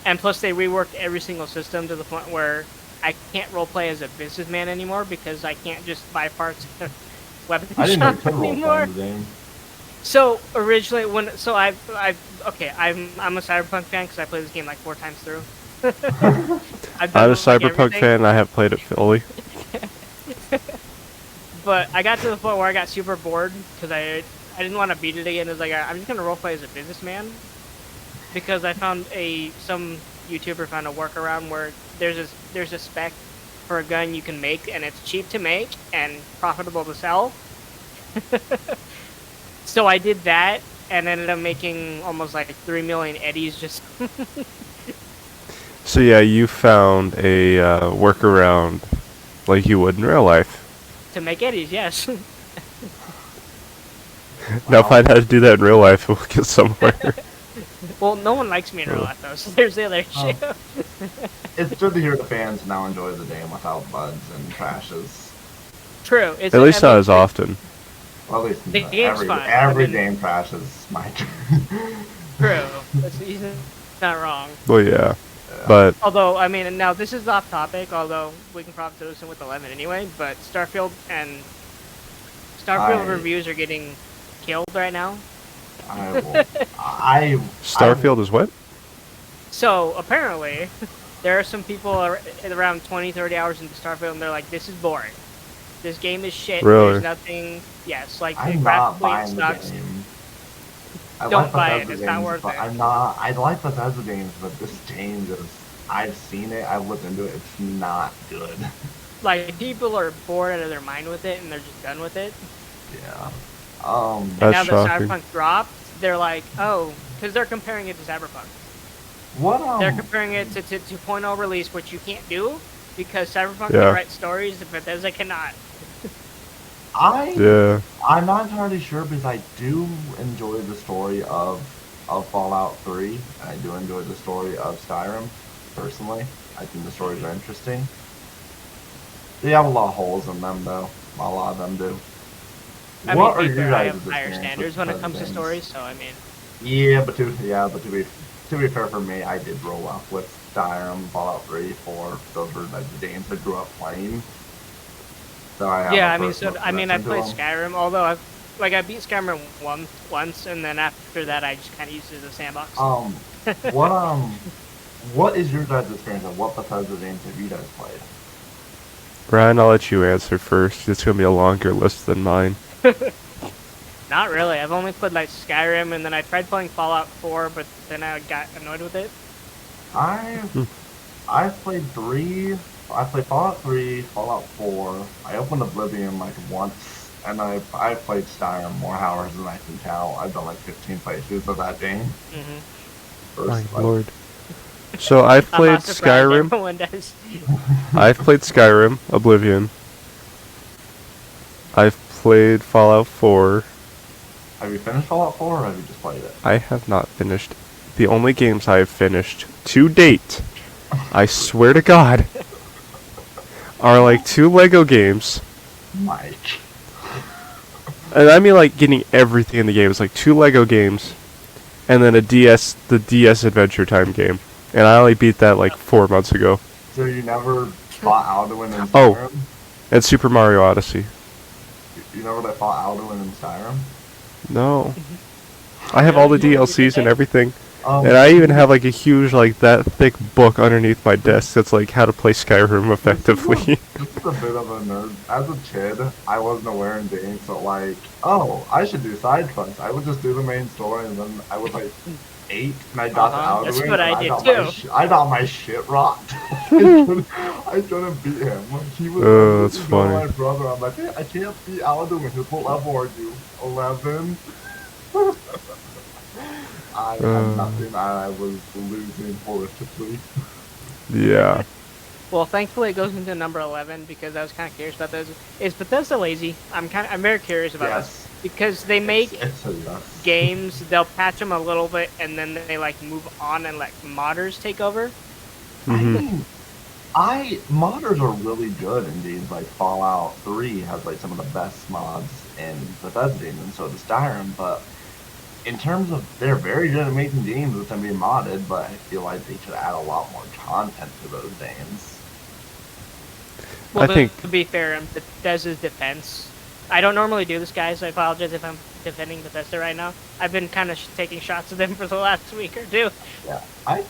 And plus, they reworked every single system to the point where I can't roleplay as a businessman anymore, because I can't just buy parts at a weapon I didn't know you shop could roleplay anymore. in the game. So originally, I'm a Cyberpunk fan because I played this game like 4 times through. I've done, I'm a like, Cyberpunk everything. fan, I have played it fully. But I got to the point where I got super bored because I didn't want to beat it again. It was like, I'm just gonna roleplay as a businessman, because I found some YouTuber found a workaround where there's a spec for a gun you can make, and it's cheap to make and profitable to sell. So I did that and ended up making almost like 3 million eddies just. So yeah, you found a workaround like you would in real life. To make eddies, yes. Now find how to do that in real life, we'll get somewhere. Well, no one likes me in real life though, so there's the other Oh. issue. It's good to hear the fans now enjoy the game without bugs and crashes. True. It's At least not as often. Well, at least The game's fun. every I mean- game crashes, Mike. True. He's not wrong. Well, yeah. But Although, I mean, now this is off topic, although we can probably do this with 11 anyway, but Starfield I- reviews are getting killed right now. I will. Starfield is what? So apparently, there are some people around 20, 30 hours into Starfield, and they're like, "This is boring. This game is shit. Really? There's nothing." Yes, like I'm not graphically it buying the sucks. game. I Don't like buy it. Bethesda It's not games, worth but it. I'm not. I like Bethesda games, but this game just. I've seen it. I've looked into it. It's not good. Like people are bored out of their mind with it, and they're just done with it. Yeah. And That's now that shocking. Cyberpunk dropped, they're like, "Oh," because they're comparing it to Cyberpunk. What They're comparing it to 2.0 release, which you can't do because Cyberpunk Yeah. can write stories, but Bethesda cannot. Yeah. I'm not entirely sure because I do enjoy the story of Fallout 3, and I do enjoy the story of Skyrim. Personally, I think the stories are interesting. They have a lot of holes in them, though. A lot of them do. I What mean, are to be fair, your I guys' have higher experience standards with when it comes to Bethesda stories, games? so I mean, To be fair for me, I did grow up with Skyrim, Fallout 3, 4. Those were like the games I grew up playing. So I have yeah, a I mean, personal I connection to played them. Skyrim, although I beat Skyrim once, and then after that, I just kind of used it as a sandbox. What what is your guys' experience of what Bethesda games have you guys played? Ryan, I'll let you answer first. It's gonna be a longer list than mine. Not really. I've only played like Skyrim, and then I tried playing Fallout 4, but then I got annoyed with it. I've played 3. I played Fallout 3, Fallout 4. I opened Oblivion like once, and I played Skyrim more hours than I can count. I've done like 15 playthroughs of that game. My lord. So I've I'm played not surprised Skyrim. everyone does. I've played Skyrim, Oblivion. I've played Fallout 4. Have you finished Fallout 4 or have you just played it? I have not finished. The only games I have finished to date, I swear to God, are like 2 Lego games. Mike. And I mean like getting everything in the game. It's like 2 Lego games, and then the DS Adventure Time game. And I only beat that like 4 months ago. So you never fought Alduin in Skyrim? Oh. And Super Mario Odyssey. You never fought Alduin in Skyrim? No. I have all the DLCs and everything. Um, And I even have like a huge, like, that thick book underneath my desk that's like how to play Skyrim effectively. This is a bit of a nerd. As a kid, I wasn't aware in games that like, oh, I should do side quests. I would just do the main story, and then I was like 8, and I got to Alduin. That's what I did got too. I got my shit rocked. I couldn't beat him. He was Oh, that's funny. my brother. I'm like, hey, I can't beat Alduin. What level are you? 11. I had nothing. I was losing horrifically. Yeah. Well, thankfully it goes into number 11 because I was kind of curious about those. Is Bethesda lazy? I'm very curious about Yes. this because they make It's a yes. games, they'll patch them a little bit, and then they like move on and let modders take over. I mean, modders are really good in games like Fallout 3 has like some of the best mods in Bethesda games, and so does Skyrim. But in terms of, they're very good at making games with them being modded, but I feel like they should add a lot more content to those games. Well, I think- to be fair, in Bethesda's defense, I don't normally do this, guys. I apologize if I'm defending Bethesda right now. I've been kind of taking shots at them for the last week or two, Yeah,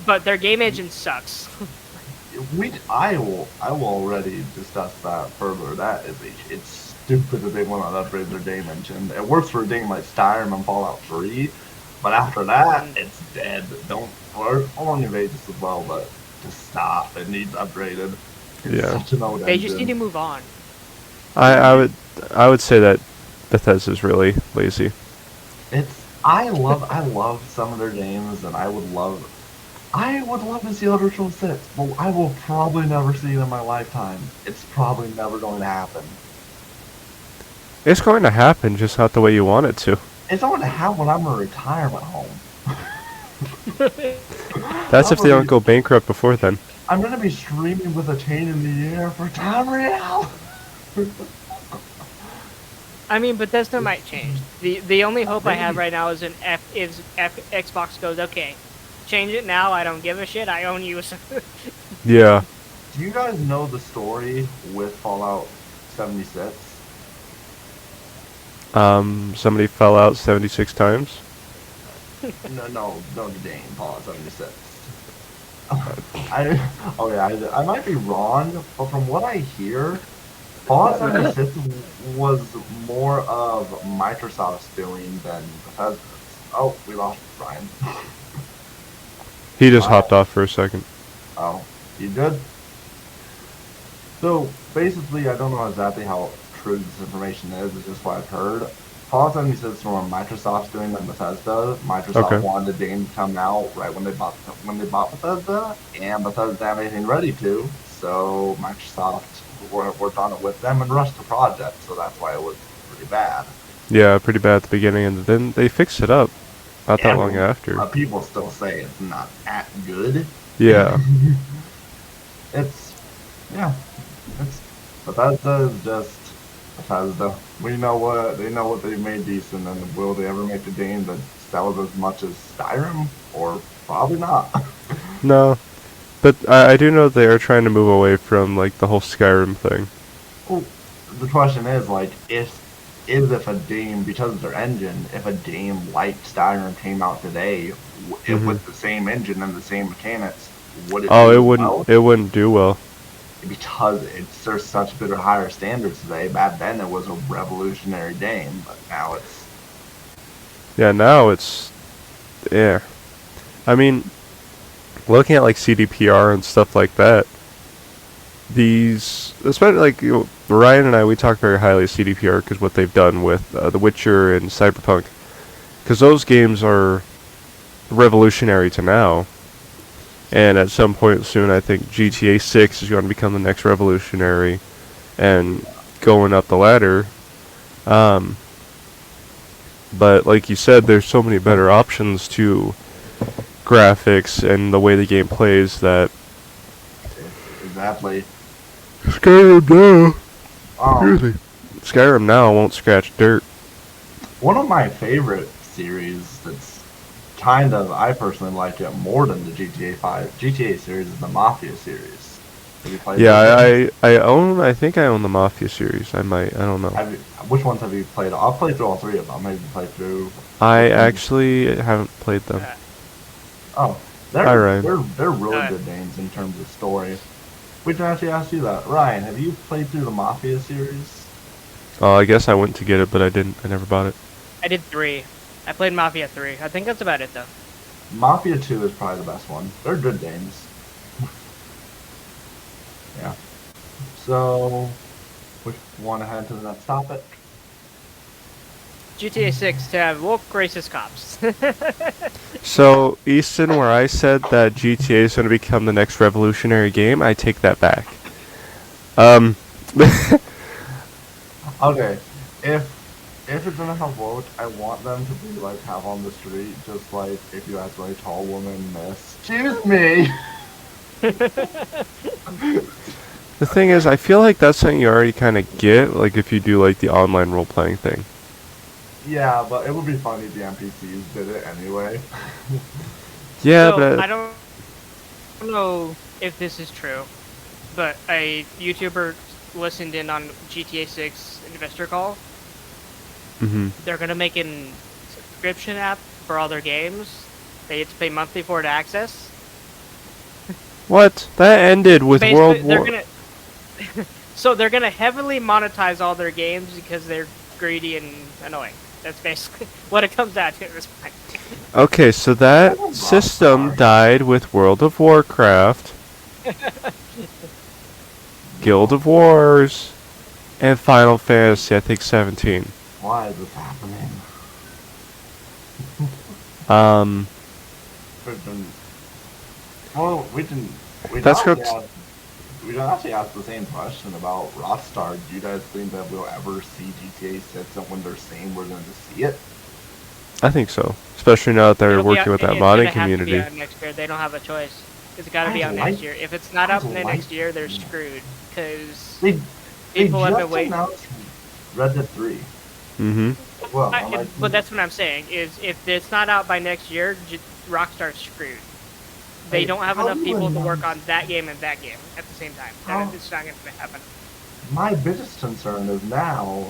but their game engine sucks. I will already discuss that further. That is it's stupid that they want to upgrade their game engine. It works for a game like Skyrim and Fallout 3, but after that, it's dead. Don't or on New Vegas as well, but just stop. It needs upgraded. It's Yeah. such an old They engine. just need to move on. I would say that Bethesda's really lazy. I love some of their games, and I would love to see Elder Scrolls 6, but I will probably never see it in my lifetime. It's probably never going to happen. It's going to happen, just not the way you want it to. It's going to happen when I'm in a retirement home. That's if they don't go bankrupt before then. I'm going to be streaming with a chain in the air for Tamriel. I mean, Bethesda might change. The only hope I have right now is Xbox goes, okay, change it now. I don't give a shit. I own you. Yeah. Do you guys know the story with Fallout 76? Somebody fell out 76 times. No, the game, Fallout 76. I might be wrong, but from what I hear, Fallout 76 was more of Microsoft's doing than Bethesda's. Oh, we lost Brian. He just Alright. hopped off for a second. Oh, you good? So basically, I don't know exactly how true this information is. It's just what I've heard. Fallout 76 is more Microsoft's doing than Bethesda. Microsoft Okay. wanted the game to come out right when they bought Bethesda, and Bethesda didn't have anything ready to. So Microsoft worked on it with them and rushed the project. So that's why it was pretty bad. Yeah, pretty bad at the beginning, and then they fixed it up not that And long after. people still say it's not that good. Yeah. It's yeah. It's Bethesda is just Bethesda. We know what they know what they've made decent, and will they ever make a game that sells as much as Skyrim? Or probably not. No. But I do know they are trying to move away from, like, the whole Skyrim thing. Well, the question is like if a game, because of their engine, if a game like Skyrim came out today with the same engine and the same mechanics, would it? Oh, do it wouldn't. well? It wouldn't do well. Because there's such better, higher standards today. Back then, it was a revolutionary game, but now it's Yeah, now it's. Yeah. I mean, looking at like CDPR and stuff like that, these, especially like Ryan and I, we talk very highly of CDPR because what they've done with The Witcher and Cyberpunk, because those games are revolutionary to now. And at some point soon, I think GTA 6 is going to become the next revolutionary, and going up the ladder. But like you said, there's so many better options to graphics and the way the game plays that exactly. Skyrim now, Um, Skyrim now won't scratch dirt. one of my favorite series that's kind of, I personally like it more than the GTA series is the Mafia series. Have you played Yeah, those games? I think I own the Mafia series. I might, I don't know. Which ones have you played? I'll play through all three of them. Maybe play through. I actually haven't played them. Oh, Hi, Ryan. they're really Alright. good games in terms of story. We can actually ask you that. Ryan, have you played through the Mafia series? I guess I went to get it, but I didn't. I never bought it. I did 3. I played Mafia 3. I think that's about it though. Mafia 2 is probably the best one. They're good games. Yeah. So, we want to head to the next topic. GTA 6 to have woke racist cops. So, Easton, where I said that GTA is going to become the next revolutionary game, I take that back. Okay, if it's gonna have woke, I want them to be like have on the street, just like if you ask like a tall woman, miss, excuse me. The thing is, I feel like that's something you already kind of get, like if you do like the online role-playing thing. Yeah, but it would be funny if the NPCs did it anyway. Yeah, So, but I don't know if this is true, but a YouTuber listened in on GTA 6 investor call. They're gonna make a subscription app for all their games. They have to pay monthly for it to access. what? That ended with Basically, World they're War. gonna so they're gonna heavily monetize all their games because they're greedy and annoying. That's basically what it comes down to at this point. Okay, so that system died with World of Warcraft, Guild of Wars, and Final Fantasy, I think 17. Why is this happening? Well, we can That's actually good. we can actually ask the same question about Rockstar. Do you guys think that we'll ever see GTA 6 and when they're saying we're going to see it? I think so, especially now that they're It'll be working out- with that it's gonna modding have to be community. out next year. They don't have a choice. It's got to I be out like- next year. If it's not I out like- next year, they're screwed. Because They people have just been waiting. announced Red Dead 3. Mm-hmm. Well, I'm like, But that's what I'm saying. Is if it's not out by next year, Rockstar's screwed. They Hey, don't have how enough do you people to work announce- on that game and that game at the same time. How- It's not going to happen. my biggest concern is now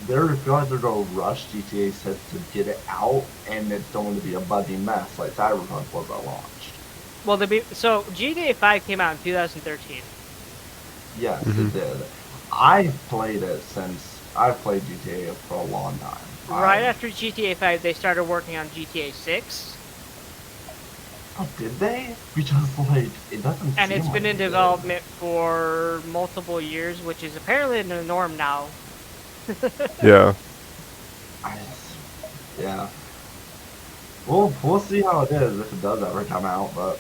I feel like they're going to rush GTA 6 to get it out, and it's going to be a bloody mess like Cyberpunk was at launch. Well, so GTA 5 came out in 2013. Yes, Mhm. it did. I've played GTA for a long time. Right after GTA 5, they started working on GTA 6, Oh, did they? Because like it doesn't. and seem it's like been in they did. development for multiple years, which is apparently the norm now. Yeah. I, yeah. We'll see how it is if it does ever come out. But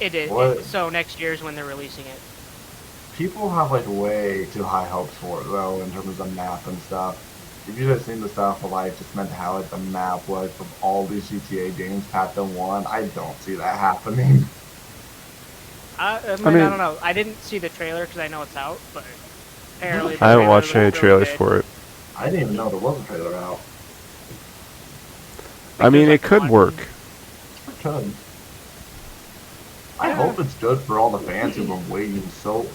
It is. what So next year's when they're releasing it. people have like way too high hopes for it though in terms of map and stuff. If you guys seen the stuff of like just meant how like the map was from all these GTA games packed in one, I don't see that happening. I mean- don't know. I didn't see the trailer because I know it's out, but apparently the I haven't trailer watched any looked really trailers good. for it. I didn't even know there was a trailer out. I mean, Because, it could like, work. It could. I hope it's good for all the fans who've been waiting so.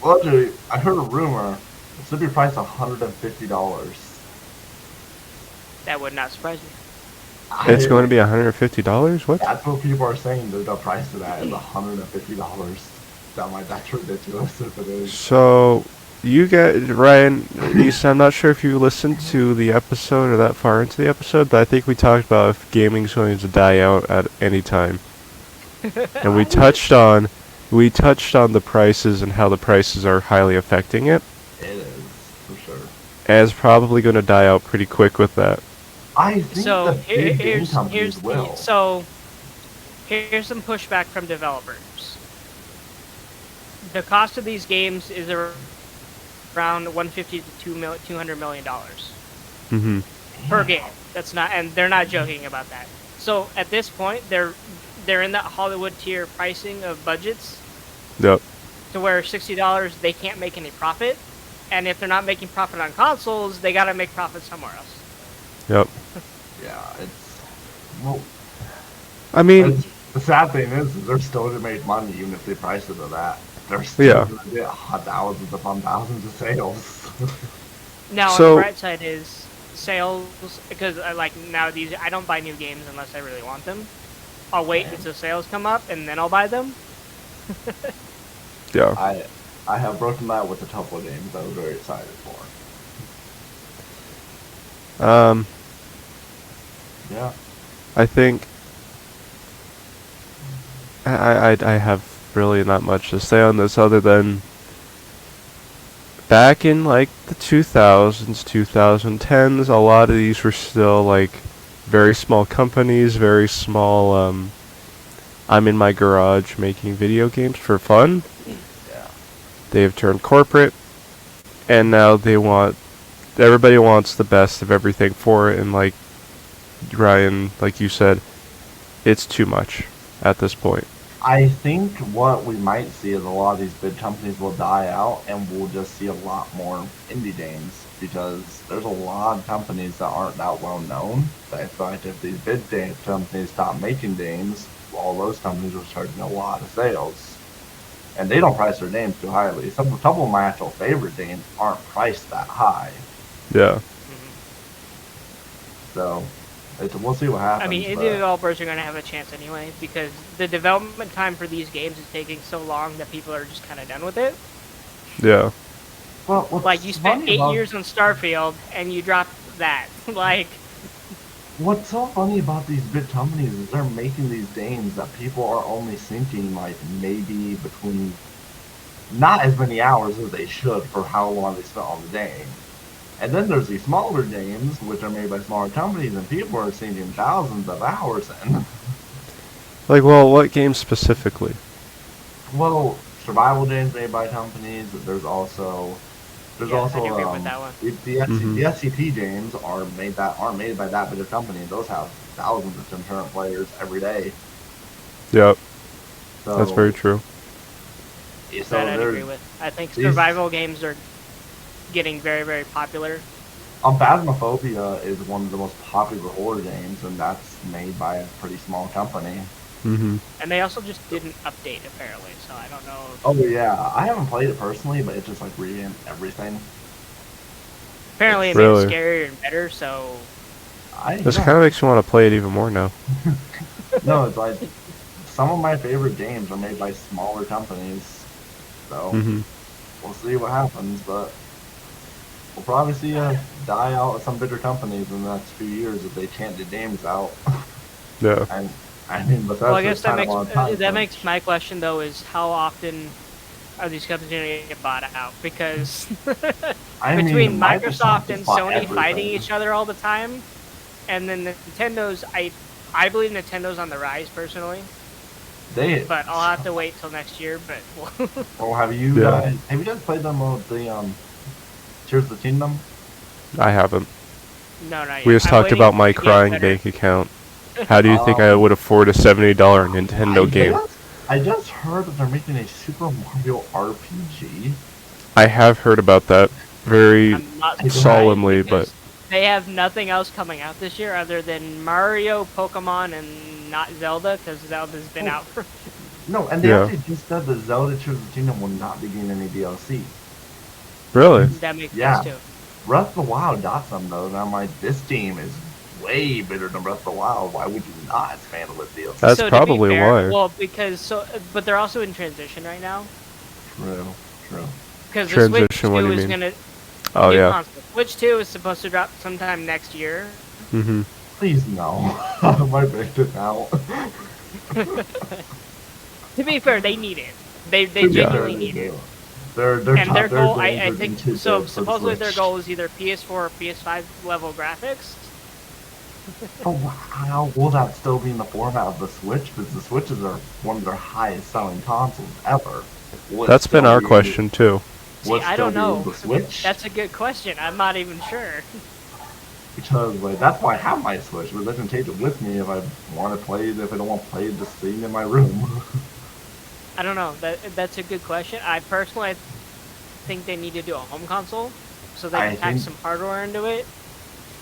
Well, actually, I heard a rumor. It should be priced $150. That would not surprise me. It's going to be $150? What? That's what people are saying. The price of that is $150. That's ridiculous if it is. So, you get Ryan. I'm not sure if you listened to the episode or that far into the episode, but I think we talked about if gaming's going to die out at any time, and we touched on the prices and how the prices are highly affecting it, It is for sure. and it's probably going to die out pretty quick with that. I think So the big game here's companies will. here's some pushback from developers. The cost of these games is around 150 to $200 million Mhm. per game. That's not, and they're not joking about that. So at this point, they're in that Hollywood tier pricing of budgets Yep. to where $60 they can't make any profit, and if they're not making profit on consoles, they gotta make profit somewhere else. Yep. Yeah, it's well. I mean, The sad thing is they're still gonna make money even if they price it at that. They're still Yeah. gonna get thousands upon thousands of sales. Now, on So- the bright side is sales, because now I don't buy new games unless I really want them. I'll wait until sales come up and then I'll buy them. yeah. I have broken that with a couple of games I was very excited for. Yeah. I think I have really not much to say on this other than back in like the 2000s, 2010s, a lot of these were still like very small companies, very small I'm in my garage making video games for fun. Yeah. They've turned corporate and now everybody wants the best of everything for it, and like Ryan, like you said, it's too much at this point. I think what we might see is a lot of these big companies will die out and we'll just see a lot more indie games because there's a lot of companies that aren't that well known. That in fact, if these big companies stop making games, all those companies will start getting a lot of sales. And they don't price their games too highly. A couple of my actual favorite games aren't priced that high. Yeah. So we'll see what happens. I mean, indie developers are going to have a chance anyway because the development time for these games is taking so long that people are just kind of done with it. Yeah. well, Like, you spent 8 years on Starfield and you dropped that. Like, What's so funny about these big companies is they're making these games that people are only sinking like maybe between not as many hours as they should for how long they spent on the game. And then there's these smaller games which are made by smaller companies and people are sinking thousands of hours in. Like, well, what games specifically? Well, survival games made by companies. There's also I agree with that one. the SCP games aren't made by that big a company. Those have thousands of concurrent players every day. Yep. So That's very true. So that I'd there's- agree with. I think these- survival games are getting very, very popular. Phasmophobia is one of the most popular horror games, and that's made by a pretty small company. Mm-hmm. And they also just did an update, apparently, so I don't know. Oh yeah, I haven't played it personally, but it's just like reading everything. Apparently, it Really? made it scarier and better. So This Yeah. kind of makes me want to play it even more now. No, it's like some of my favorite games are made by smaller companies. So Hmm. we'll see what happens, but we'll probably see a die out of some bigger companies in the next few years if they can't get games out. Yeah. And I mean, but well, I that's guess that kind of makes on time. that makes my question though is how often are these companies going to get bought out? Because I between mean, Microsoft just and bought Sony fighting everything. each other all the time, and then Nintendo's, I believe Nintendo's on the rise personally, They. but I'll have to wait till next year. But Oh, have you Yeah. guys played them with the Tears of the Kingdom? I haven't. no, not yet. We just I'm talked waiting about my to get crying better. bank account. How do you think I would afford a $70 Nintendo game? I just heard that they're making a Super Mario RPG. I have heard about that very I'm not Solemnly, surprised solemnly, but because they have nothing else coming out this year other than Mario, Pokemon, and not Zelda because Zelda's been out for. No, and they Yeah. actually just said that Zelda Tears of the Kingdom will not be getting any DLC. really, That makes Yeah. sense too. Breath of the Wild got some though, and I'm like, this game is way bigger than Breath of the Wild. Why would you not expand it with DLC? That's So to be probably fair, why. well, but they're also in transition right now True, true. because the Switch Transition, what do 2 you is mean? gonna. Oh new yeah. console. Switch 2 is supposed to drop sometime next year. Mhm. Please no. My bank account. To be fair, they need it. They Yeah. genuinely need it. Their And their goal, goals I are think, too so big for the supposedly their Switch. goal is either PS4 or PS5 level graphics. But how will that still be in the format of the Switch? Because the Switches are one of their highest selling consoles ever. Will it That's been still our be- question too. See, will it I still don't be know. The Switch? That's a good question. I'm not even sure. Because like that's why I have my Switch, because I can take it with me if I want to play it. If I don't want to play it, just sitting in my room. I don't know. That's a good question. I personally think they need to do a home console so they I can pack think- some hardware into it.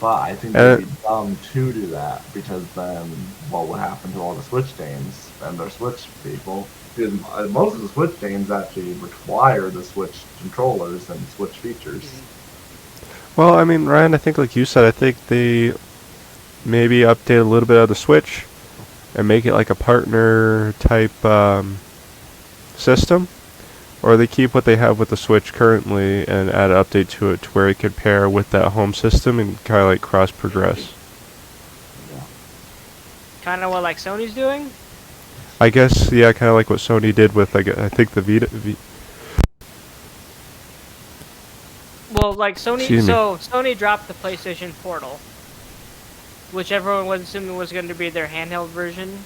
But I think Uh, they'd be dumb to do that, because then what would happen to all the Switch games and their Switch people? Because most of the Switch games actually require the Switch controllers and Switch features. Well, I mean, Ryan, I think like you said, I think they maybe update a little bit of the Switch and make it like a partner type system, or they keep what they have with the Switch currently and add an update to it to where it could pair with that home system and kind of like cross progress. Kind of what like Sony's doing. I guess, yeah, kind of like what Sony did with like I think the Vita. Well, like Sony, Excuse me. so Sony dropped the PlayStation Portal, which everyone was assuming was going to be their handheld version,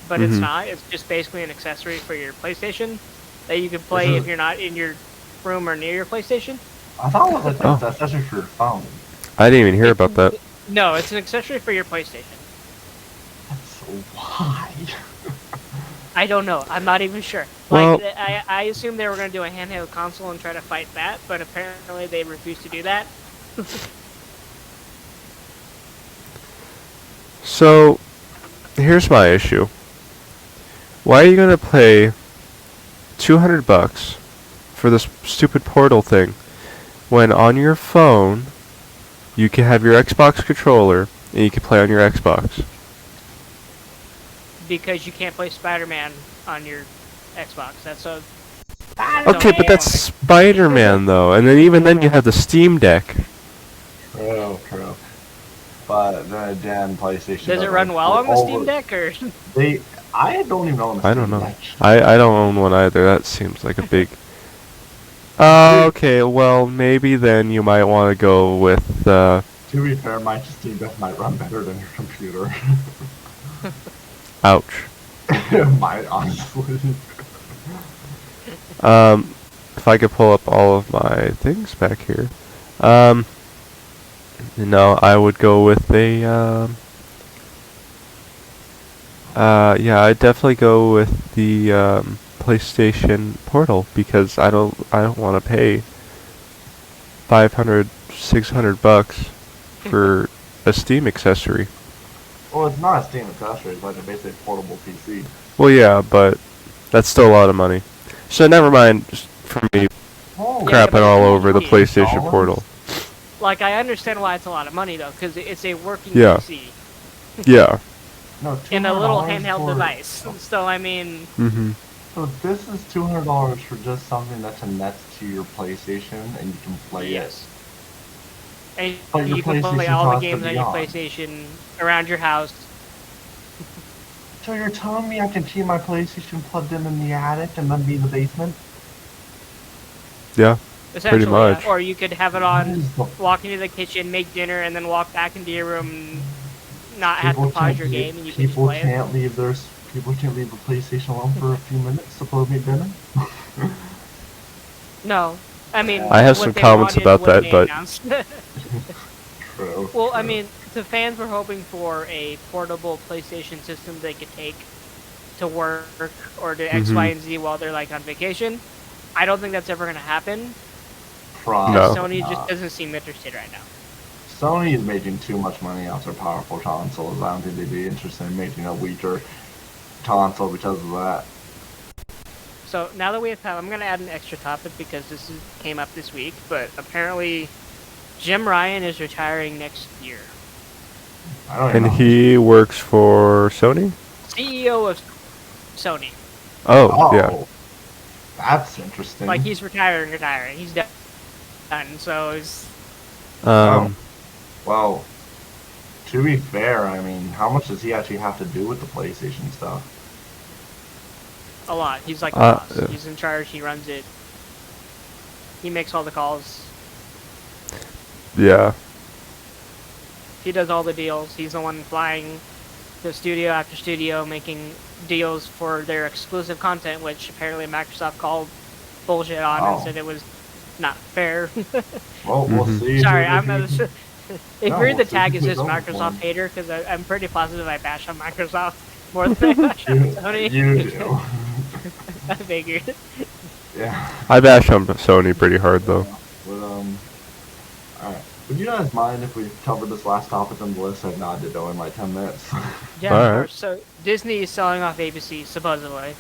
but it's Mhm. not. It's just basically an accessory for your PlayStation that you can play Mhm. if you're not in your room or near your PlayStation. I thought it was like Oh. an accessory for your phone. I didn't even hear about that. No, it's an accessory for your PlayStation. So why? I don't know. I'm not even sure. Well- Like, I assumed they were going to do a handheld console and try to fight that, but apparently they refused to do that. So, here's my issue. Why are you gonna pay $200 for this stupid Portal thing when on your phone you can have your Xbox controller and you can play on your Xbox? Because you can't play Spider-Man on your Xbox. That's a Okay, but that's Spider-Man though, and then even then you have the Steam Deck. True, true. But then again, PlayStation. Does it run well on the Steam Deck or? I don't even know. I don't know. I don't own one either. That seems like a big. Okay, well maybe then you might want to go with. To be fair, my Steam Deck might run better than your computer. Ouch. It might, honestly. If I could pull up all of my things back here. No, I would go with a, yeah, I'd definitely go with the, PlayStation Portal, because I don't want to pay 500, 600 bucks for a Steam accessory. Well, it's not a Steam accessory. It's like a basic portable PC. Well, yeah, but that's still a lot of money. So never mind, just for me Oh, crapping but all it's over the $20. PlayStation Portal. Like, I understand why it's a lot of money, though, because it's a working Yeah. PC Yeah. No, in a little $200 handheld for- device. So, I mean, Mm-hmm. So this is $200 for just something that connects to your PlayStation and you can play yes. And But your you can play PlayStation all the costs games to on be your on. PlayStation around your house. it. So you're telling me I can keep my PlayStation plugged in the attic and then be in the basement? Yeah. Essentially, much. Or you could have it What on, is the- walk into the kitchen, make dinner, and then walk back into your room, and not have to People pause can't your leave- game, and you can just people play it. can't leave their people can't leave the PlayStation alone for a few minutes to play dinner. No, I mean, I have what some they comments wanted about when that, they but- announced- True. Well, I true. mean, the fans were hoping for a portable PlayStation system they could take to work or to X, Y, Mhm. and Z while they're like on vacation. I don't think that's ever going to happen. Probably No. Sony not. just doesn't seem interested right now. Sony is making too much money off their powerful consoles. I don't think they'd be interested in making a weaker console because of that. So now that we have time, I'm going to add an extra topic because came up this week. But apparently, Jim Ryan is retiring next year. I don't even And know. he works for Sony? CEO of Sony. Oh, yeah. That's interesting. Like he's retiring. He's done. So it's Well, to be fair, I mean, how much does he actually have to do with the PlayStation stuff? a lot. He's like the Uh, boss. yeah. He's in charge. He runs it. He makes all the calls. yeah. He does all the deals. He's the one flying to studio after studio, making deals for their exclusive content, which apparently Microsoft called bullshit on Oh. and said it was not fair. Well, we'll Mhm. see. Sorry, who I'm they not. do. If No, you're in the we'll see tag, who is this goes over Microsoft one. hater? Because I'm pretty positive I bash on Microsoft more than I bash on You, Sony. you do. I figured. Yeah. I bash on Sony pretty hard, though. But, alright. Would you guys mind if we covered this last topic on the list? If not, did only like 10 minutes. Yeah, of Alright. course. So Disney is selling off ABC supposedly.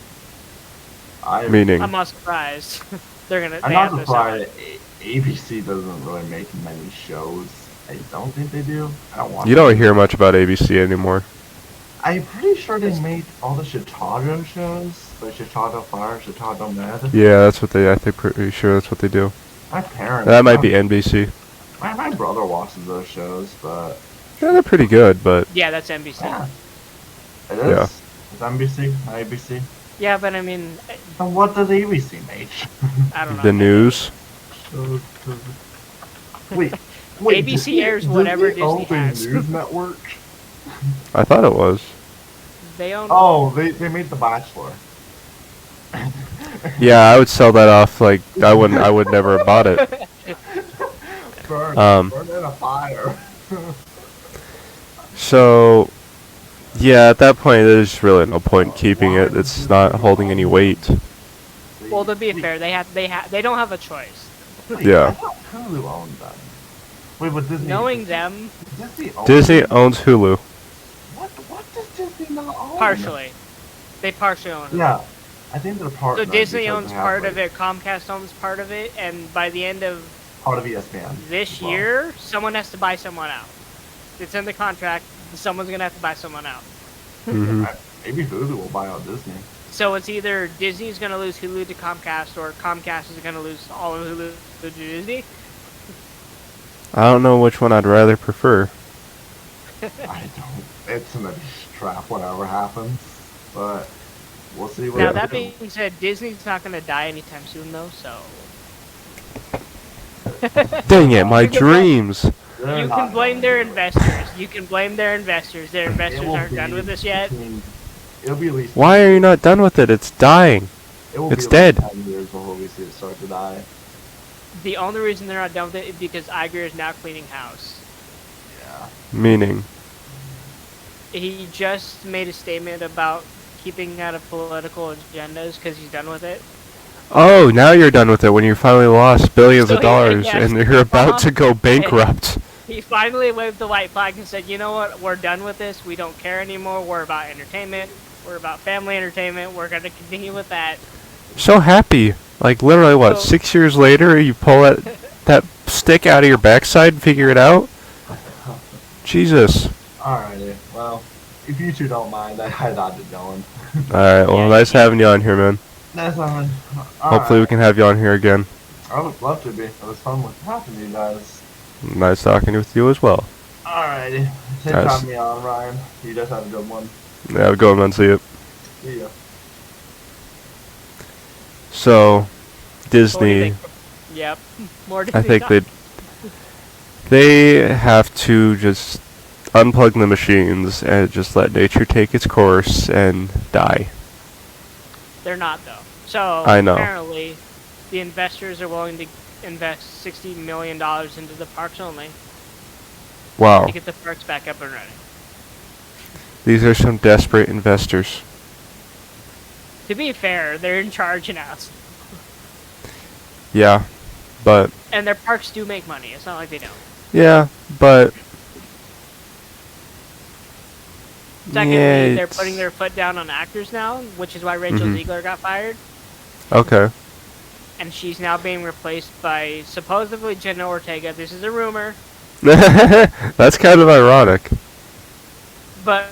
Meaning. I'm not surprised. They're gonna. I'm they not have to sell surprised. ABC doesn't really make many shows. I don't think they do. I don't want. You don't hear much about ABC anymore. I'm pretty sure they made all the Chicago shows, like Chicago Fire, Chicago Med. Yeah, that's what they. I think pretty sure that's what they do. My parents. That might be NBC. My brother watches those shows, but Yeah, they're pretty good, but Yeah, that's NBC. yeah, it is. Yeah. It's NBC, not ABC. Yeah, but I mean, And what does ABC make? I don't know. the news. Wait, ABC Disney- airs whatever Disney owns Disney a has. news network. I thought it was. They own. Oh, they made The Bachelor. Yeah, I would sell that off. Like I would never have bought it. Burn in a fire. So, yeah, at that point, there's really no point keeping it. It's not holding any weight. Well, to be fair, they don't have a choice. Yeah. I thought Hulu owned them. Wait, but Disney. Knowing them Disney owns Hulu. What does Disney not own? partially, they partially own it. Yeah, I think they're part. So Disney owns part of it, Comcast owns part of it, and by the end of Part of ESPN. this Well, year, someone has to buy someone out. It's in the contract. Someone's gonna have to buy someone out. Hmm. Maybe Hulu will buy out Disney. So it's either Disney's gonna lose Hulu to Comcast, or Comcast is gonna lose all of Hulu to Disney. I don't know which one I'd rather prefer. I don't. It's gonna trap whatever happens, but we'll see. What Now they that do. being said, Disney's not gonna die anytime soon, though. So Dang it, my dreams. They're you not can blame going their anywhere. investors. You can blame their investors. Their It investors will aren't done be with this yet. It'll be at least. Why are you not done with it? It's dying. It will It's be at least dead. 10 years before we see it start to die. The only reason they're not done with it is because Iger is now cleaning house. Yeah. Meaning. He just made a statement about keeping out of political agendas because he's done with it. Oh, now you're done with it when you finally lost billions So of he- dollars yeah, and you're about to go bankrupt. He finally waved the white flag and said, "You know what? We're done with this. We don't care anymore. We're about entertainment. We're about family entertainment. We're going to continue with that." So happy. Like literally what, So- 6 years later you pull that stick out of your backside and figure it out? Jesus. Alrighty, well, if you two don't mind, I dodged going. Alright, well, Yeah, nice having you on here, man. That's fine. Hopefully we can have you on here again. I would love to be. It was fun with talking to you guys. Nice talking with you as well. Alrighty. Thanks for Nice. having me on, Ryan. You just have a good one. Yeah, go man, see you. See ya. So, What do you Disney, think? Yep. More I Disney think talk. they have to just unplug the machines and just let nature take its course and die. They're not though. So I know. apparently, the investors are willing to invest $60 million into the parks only Wow, to get the parks back up and running. these are some desperate investors. To be fair, they're in charge now, Yeah, but and their parks do make money. It's not like they don't. yeah, but Secondly, yeah, they're putting their foot down on actors now, which is why Rachel Mhm. Ziegler got fired, okay. and she's now being replaced by supposedly Jenna Ortega. This is a rumor, That's kind of ironic. but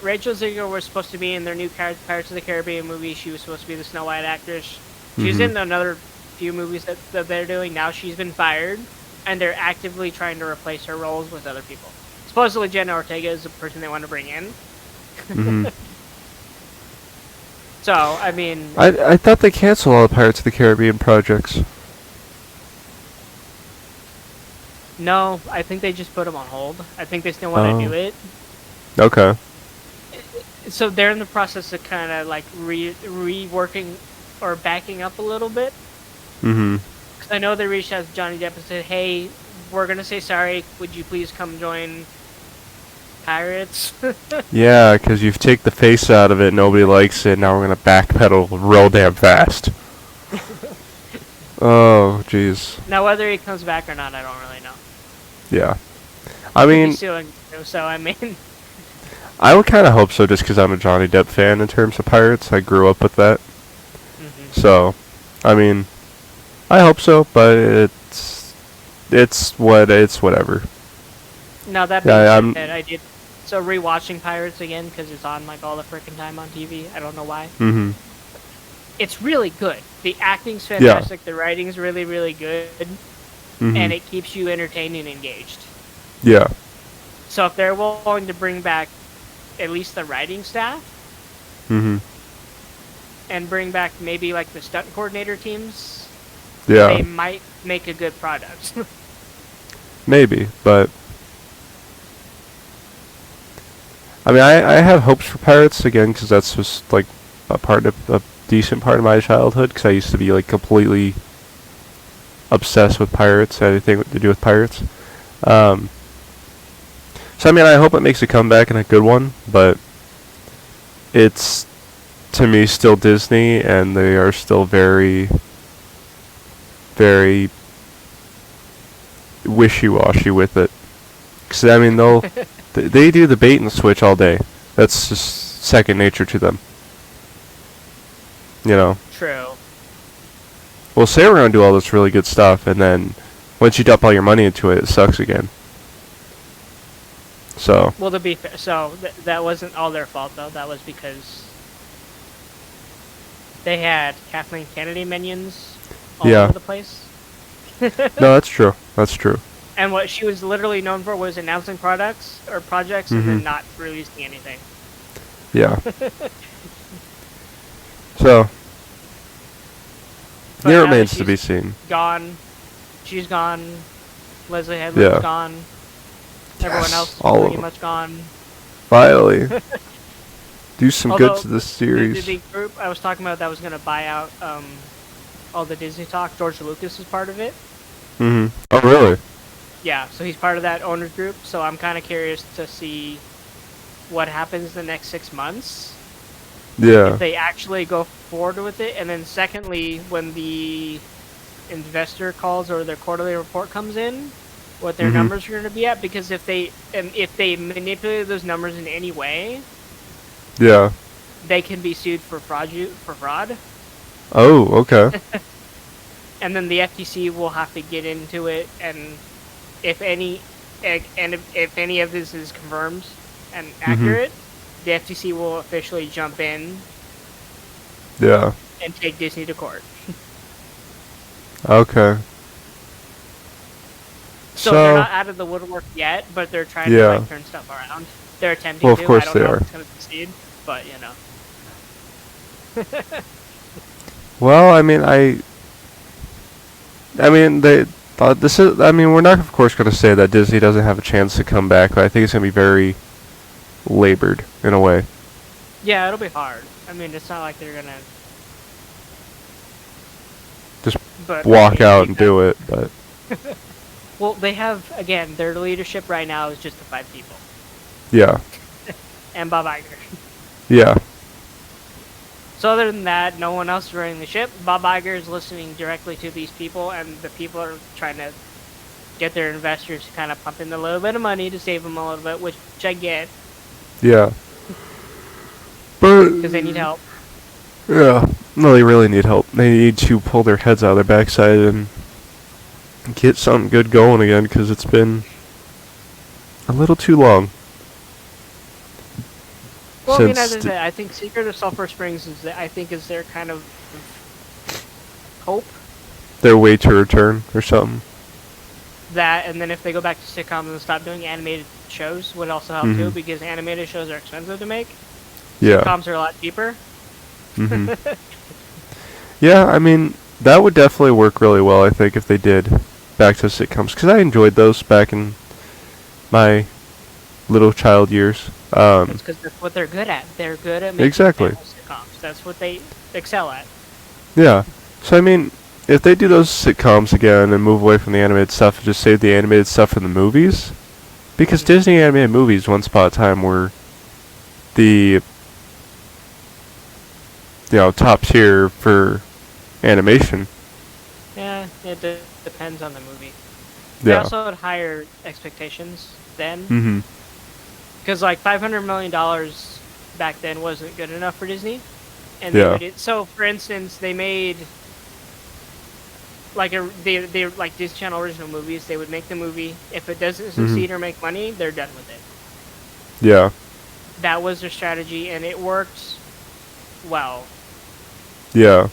Rachel Ziegler was supposed to be in their new Pirates of the Caribbean movie. She was supposed to be the Snow White actress. She was Mhm. in another few movies that they're doing. Now she's been fired, and they're actively trying to replace her roles with other people. Supposedly Jenna Ortega is the person they want to bring in. Mhm. So, I mean, I thought they canceled all the Pirates of the Caribbean projects. no, I think they just put them on hold. I think they still want to Oh. do it. Okay. So they're in the process of kind of like reworking or backing up a little bit. Mhm. 'Cause I know they reached out to Johnny Depp and said, "Hey, we're gonna say sorry. Would you please come join Pirates?" Yeah, because you've taken the face out of it, nobody likes it, now we're gonna backpedal real damn fast. Oh, jeez. Now, whether he comes back or not, I don't really know. Yeah. I He's mean, suing, so I mean, I would kind of hope so just because I'm a Johnny Depp fan in terms of Pirates. I grew up with that. mhm. So, I mean, I hope so, but it's whatever. Now that Yeah, being said, I did so rewatching Pirates again because it's on like all the freaking time on TV. I don't know why. Mhm. It's really good. The acting's fantastic. The writing's really, really good, Mhm. and it keeps you entertained and engaged. Yeah. So if they're willing to bring back at least the writing staff Mhm. and bring back maybe like the stunt coordinator teams, Yeah. they might make a good product. Maybe, but I mean, I have hopes for Pirates again because that's just like a decent part of my childhood because I used to be like completely obsessed with pirates, anything to do with pirates. So I mean, I hope it makes a comeback and a good one, but it's to me still Disney, and they are still very, very wishy-washy with it. Because I mean, they do the bait and switch all day. That's just second nature to them. You know. True. Well, say we're gonna do all this really good stuff, and then once you dump all your money into it, it sucks again. So. Well, to be fair, so that wasn't all their fault though. That was because they had Kathleen Kennedy minions all Yeah. over the place. No, that's true. That's true. And what she was literally known for was announcing products or projects and Mhm. then not releasing anything. Yeah. So. But It now remains that to be she's seen. Gone. She's gone. Leslie Headland's Yeah. gone. Everyone Yes, else is all of pretty them. much gone. Finally. Do some good Although, to this series. The group I was talking about that was going to buy out all the Disney talk, George Lucas is part of it. Mhm. Oh, really? Yeah, so he's part of that owners group. So I'm kind of curious to see what happens the next 6 months. Yeah. If they actually go forward with it, and then secondly, when the investor calls or their quarterly report comes in, what their Mhm. numbers are going to be at. Because if they manipulate those numbers in any way, Yeah. they can be sued for fraud. Oh, okay. and then the FTC will have to get into it, and if any, if any of this is confirmed and accurate, the FTC will officially jump in Yeah. and take Disney to court. Okay. So they're not out of the woodwork yet, but they're trying to like turn stuff around. They're attempting well, of to. course I don't they know are. if it's gonna succeed, but you know. Well, I mean, they thought this is. I mean, we're not, of course, going to say that Disney doesn't have a chance to come back, but I think it's going to be very labored in a way. Yeah, it'll be hard. I mean, it's not like they're gonna Just but walk out and do it, but well, they have again. Their leadership right now is just the 5 people yeah, and Bob Iger. yeah, So other than that, no one else is running the ship. Bob Iger is listening directly to these people, and the people are trying to get their investors to kind of pump in a little bit of money to save them a little bit, which I get yeah. But because they need help. yeah, no, they really need help. They need to pull their heads out of their backside and get something good going again, because it's been a little too long. Well, I mean, as I Since said, I think Secret of Sulphur Springs is their kind of hope. their way to return or something. That, and then if they go back to sitcoms and stop doing animated shows, would also help too, because animated shows are expensive to make. Yeah. Sitcoms are a lot cheaper. Yeah, I mean, that would definitely work really well, I think, if they did back to sitcoms, because I enjoyed those back in my little child years. That's because that's what they're good at. They're good at making family sitcoms. That's what they excel at. Yeah. So, I mean, if they do those sitcoms again and move away from the animated stuff and just save the animated stuff for the movies, because Disney animated movies once upon a time were the, top tier for animation. Yeah, it depends on the movie. They Yeah. also had higher expectations then. Mm-hmm. Because like $500 million back then wasn't good enough for Disney. And Yeah. so, for instance, they made like they like Disney Channel original movies. They would make the movie. If it doesn't succeed or make money, they're done with it. Yeah. That was their strategy, and it worked well. Yeah.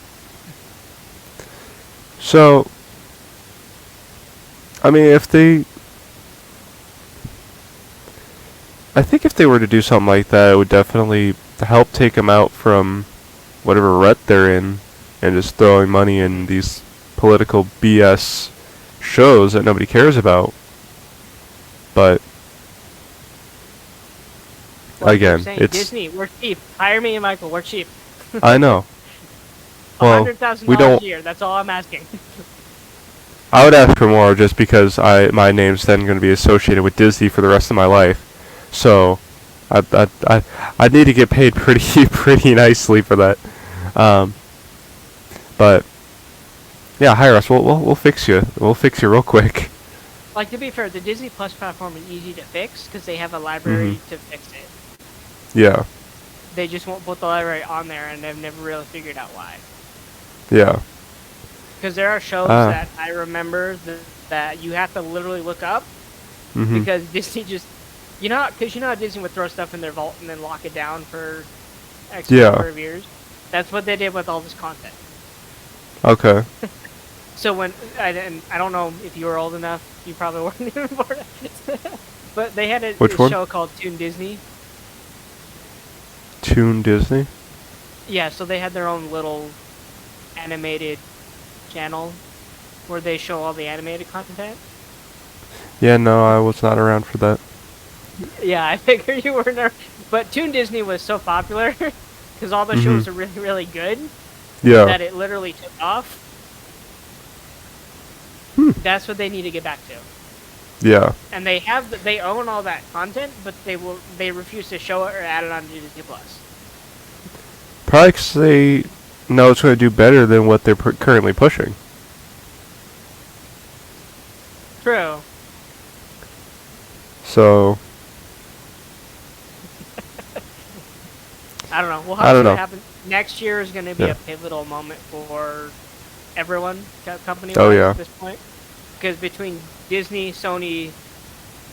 So, I mean, I think if they were to do something like that, it would definitely help take them out from whatever rut they're in and just throwing money in these political BS shows that nobody cares about. But Like again, saying, it's Disney. We're cheap. Hire me and Michael. We're cheap. I know. Well, we $100,000 don't. a year. That's all I'm asking. I would ask for more just because my name's then going to be associated with Disney for the rest of my life. So, I need to get paid pretty nicely for that. But yeah, hire us. We'll fix you. We'll fix you real quick. Like, to be fair, the Disney Plus platform is easy to fix because they have a library to fix it. Yeah. They just won't put the library on there, and they've never really figured out why. Yeah. Because there are shows that I remember that you have to literally look up because Disney just, because how Disney would throw stuff in their vault and then lock it down for X number of years. That's what they did with all this content. Okay. So when I don't know if you were old enough, you probably weren't even born. But they had a show called Toon Disney. Toon Disney? Yeah, so they had their own little animated channel where they show all the animated content. Yeah, no, I was not around for that. Yeah, I figured you weren't there. But Toon Disney was so popular because all the shows are really, really good that it literally took off. That's what they need to get back to. Yeah. And they own all that content, but they refuse to show it or add it on Disney Plus. Probably because they know it's going to do better than what they're currently pushing. True. So I don't know. We'll have to see what happens. Next year is going to be a pivotal moment for everyone company Oh, yeah. at this point. Because between Disney, Sony,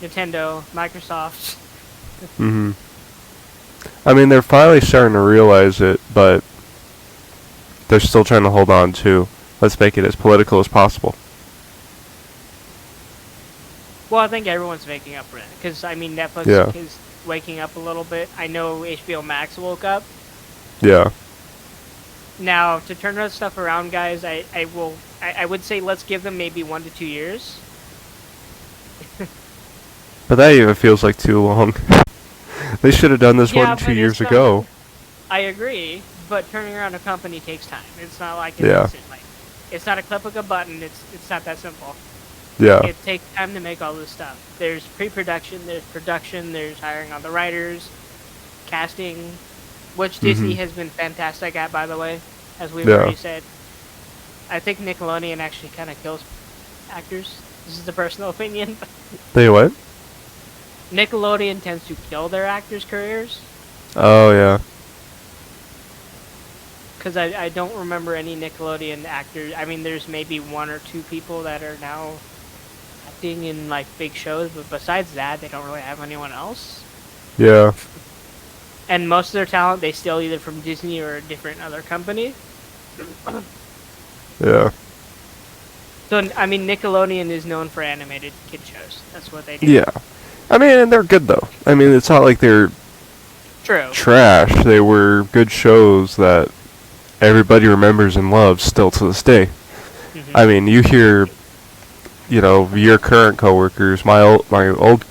Nintendo, Microsoft, Mm-hmm. I mean, they're finally starting to realize it, but they're still trying to hold on to, let's make it as political as possible. well, I think everyone's waking up for that. Because I mean, Netflix Yeah. is waking up a little bit. I know HBO Max woke up. Yeah. Now, to turn that stuff around, guys, I would say let's give them maybe 1 to 2 years. But that even feels like too long. They should have done this Yeah, 1 2 but it's years not- ago. I agree, but turning around a company takes time. It's not like Yeah. instant. Like, it's not a click of a button. It's not that simple. Yeah. It takes time to make all this stuff. There's pre-production, there's production, there's hiring on the writers, casting, which Disney Mhm. has been fantastic at, by the way, as we've Yeah. already said. I think Nickelodeon actually kind of kills actors. This is a personal opinion. They what? Nickelodeon tends to kill their actors' careers, Oh, yeah. because I don't remember any Nickelodeon actors. I mean, there's maybe 1 or 2 people that are now acting in, like, big shows, but besides that, they don't really have anyone else. Yeah. And most of their talent, they steal either from Disney or a different other company. Yeah. So, I mean, Nickelodeon is known for animated kid shows. That's what they do. Yeah. I mean, and they're good, though. I mean, it's not like they're True. trash. They were good shows that everybody remembers and loves still to this day. Mhm. I mean, you hear, your current coworkers, my old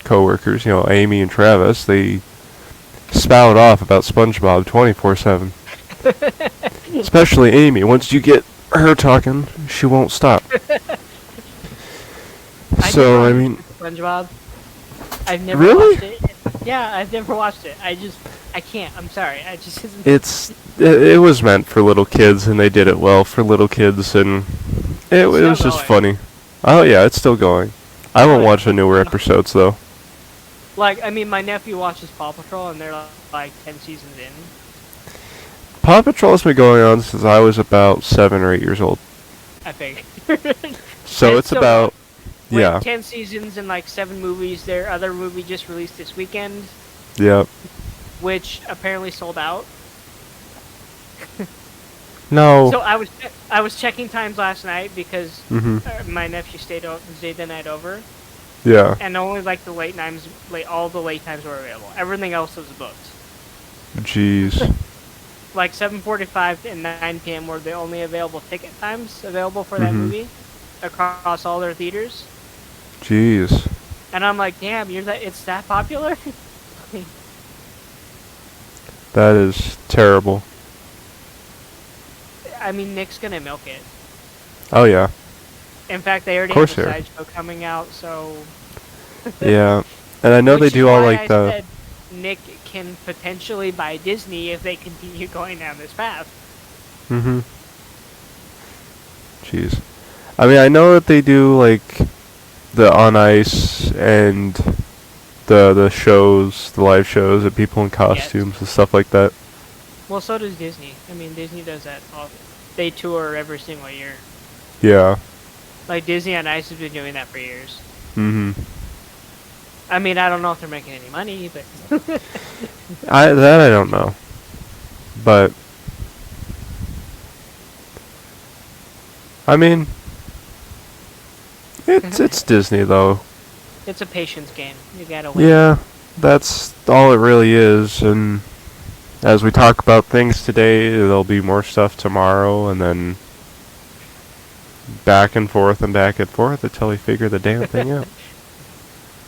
coworkers, Amy and Travis, they spout off about SpongeBob 24/7. Especially Amy. Once you get her talking, she won't stop. So, I mean, SpongeBob. I've never Really? watched it. Yeah, I've never watched it. I can't. I'm sorry. I just. it was meant for little kids, and they did it well for little kids, and it It's was still just going. funny. Oh yeah, it's still going. I won't yeah. watch the newer episodes though. Like, I mean, my nephew watches Paw Patrol, and they're like 10 seasons in. Paw Patrol has been going on since I was about 7 or 8 years old. I think. So it's so, about With yeah, 10 seasons and like 7 movies. Their other movie just released this weekend, yeah. which apparently sold out. No. So I was checking times last night because Mhm. my nephew stayed the night over, Yeah. and only like all the late times were available. Everything else was booked. Jeez. Like 7:45 and 9 p.m. were the only available ticket times available for that Mhm. movie across all their theaters. Jeez. And I'm like, damn, it's that popular? That is terrible. I mean, Nick's gonna milk it. Oh yeah. In fact, they already Of course have a they are. sideshow coming out, so. Yeah. And I know they Which do is all why like I the said Nick can potentially buy Disney if they continue going down this path. Mm-hmm. Jeez. I mean, I know that they do, like, the on ice and the shows, the live shows of people in costumes and stuff like that. Well, so does Disney. I mean, Disney does that. They tour every single year. Yeah. Like, Disney on Ice has been doing that for years. Mm-hmm. I mean, I don't know if they're making any money, but... I don't know. But I mean, it's Disney though. It's a patience game. You gotta wait. Yeah, that's all it really is. And as we talk about things today, there'll be more stuff tomorrow, and then back and forth until we figure the damn thing out.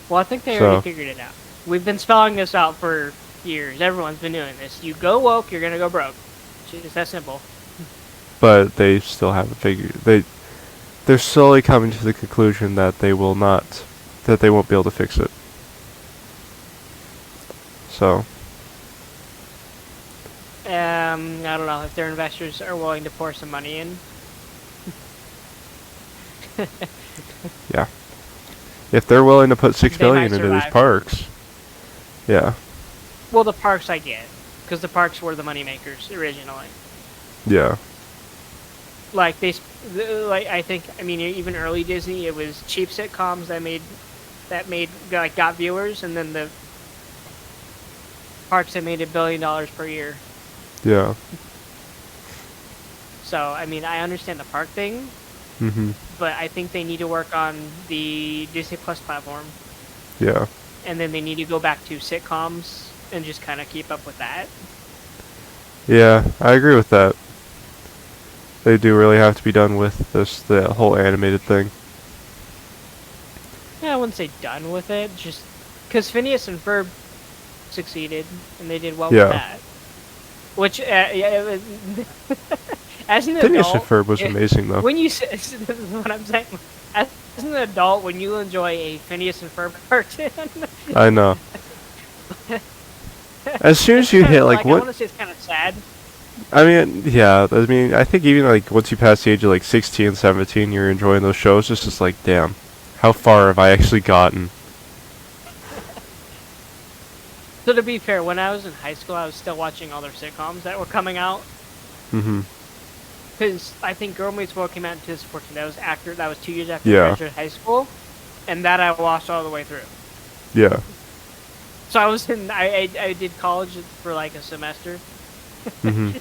Well, I think they So- already figured it out. We've been spelling this out for years. Everyone's been doing this. You go woke, you're gonna go broke. It's just that simple. But they still haven't figured. They're slowly coming to the conclusion that they won't be able to fix it. So I don't know if their investors are willing to pour some money in. yeah, if they're willing to put $6 They might billion into these survive. parks, yeah, Well, the parks I get, because the parks were the money makers originally. yeah, Like like I think I mean even early Disney, it was cheap sitcoms that made like got viewers, and then the parks that made $1 billion per year. Yeah. So I mean I understand the park thing, Mhm. but I think they need to work on the Disney Plus platform, Yeah. and then they need to go back to sitcoms and just kind of keep up with that. Yeah, I agree with that. They do really have to be done with the whole animated thing. Yeah, I wouldn't say done with it, just because Phineas and Ferb succeeded and they did well with Yeah. that. Which, yeah, as an Phineas and adult, Ferb was amazing though. when you this is what I'm saying. As an adult, when you enjoy a Phineas and Ferb cartoon, I know. As soon as you hit like I what want to say it's kind of sad. I mean, yeah, I mean, I think even like once you pass the age of like 16, 17, you're enjoying those shows. It's just like, damn, how far have I actually gotten? So to be fair, when I was in high school, I was still watching all their sitcoms that were coming out. Mhm. Because I think Girl Meets World came out in 2014. That was 2 years after I Yeah. graduated high school, and that I watched all the way through. Yeah. So I did college for like a semester, Mhm.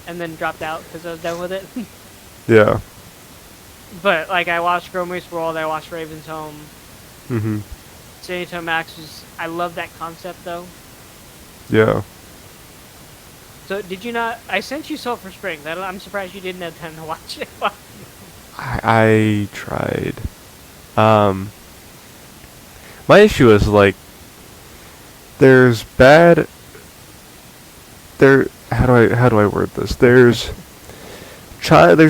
and then dropped out because I was done with it. Yeah. But like I watched Girl Meets World, I watched Raven's Home, Mhm. City to Max. I love that concept though. Yeah. So did you not? I sent you Sulphur Springs. I'm surprised you didn't have time to watch it. I tried. My issue is like there's bad there how do I word this? There's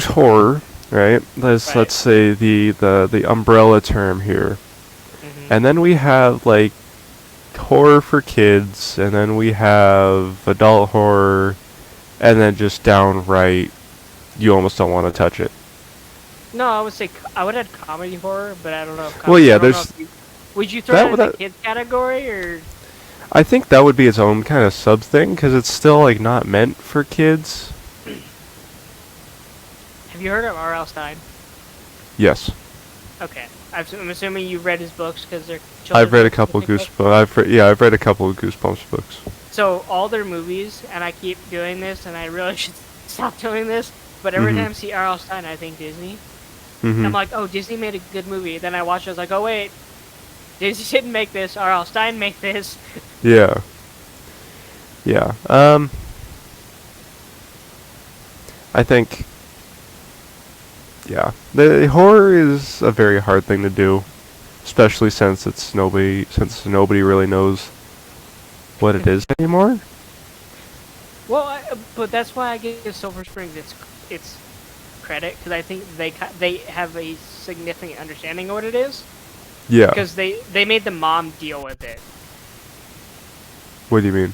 horror, right? Right. Let's say the umbrella term here. Hmm. And then we have like horror for kids, and then we have adult horror, and then just downright you almost don't want to touch it. No, I would say I would add comedy horror, but I don't know. If Well, yeah, I don't know there's if would you throw that in the that kids category or? I think that would be its own kind of sub thing because it's still like not meant for kids. Have you heard of R.L. Stein? Yes, Okay, I'm assuming you've read his books because they're I've read a children's couple books, I think, right? Goosebumps. I've read a couple of Goosebumps books. So all their movies, and I keep doing this, and I really should stop doing this. But every Mhm. time I see R.L. Stein, I think Disney. I'm Mhm. like, oh, Disney made a good movie. Then I watch it, I was like, oh wait, Disney didn't make this. R.L. Stein made this. Yeah. Yeah. I think. Yeah, the horror is a very hard thing to do, especially since nobody really knows what it is anymore. Well, but that's why I give Silver Springs its credit because I think they have a significant understanding of what it is Yeah. because they made the mom deal with it. What do you mean?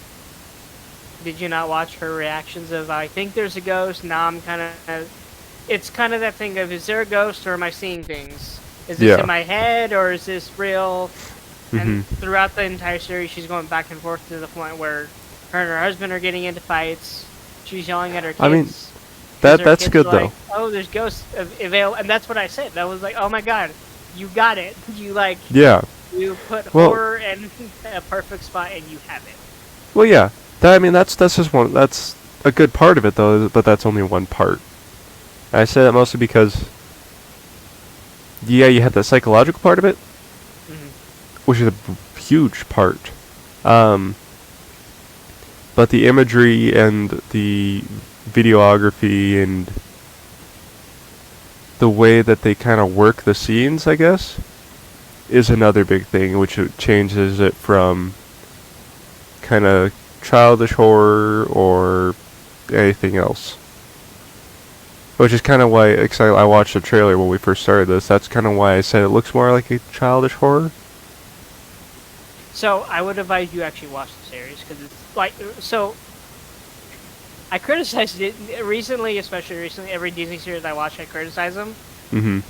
Did you not watch her reactions of I think there's a ghost? Now I'm kind of. It's kind of that thing of is there a ghost or am I seeing things? Is this Yeah. in my head or is this real? And Mhm. throughout the entire series, she's going back and forth to the point where her and her husband are getting into fights. She's yelling at her kids. I mean, 'cause her that's kids good are though. like, oh, there's ghosts available, and that's what I said. That was like, oh my god, you got it. Yeah. You put Well, horror in a perfect spot, and you have it. well, yeah. I mean, that's just one. That's a good part of it though, but that's only one part. I say that mostly because, yeah, you have the psychological part of it, Hmm. which is a huge part. But the imagery and the videography and the way that they kind of work the scenes, I guess, is another big thing, which it changes it from kind of childish horror or anything else. Which is kind of why I watched the trailer when we first started this. That's kind of why I said it looks more like a childish horror. So I would advise you actually watch the series because it's like so. I criticized it recently, especially recently. Every Disney series I watch, I criticize them Mhm.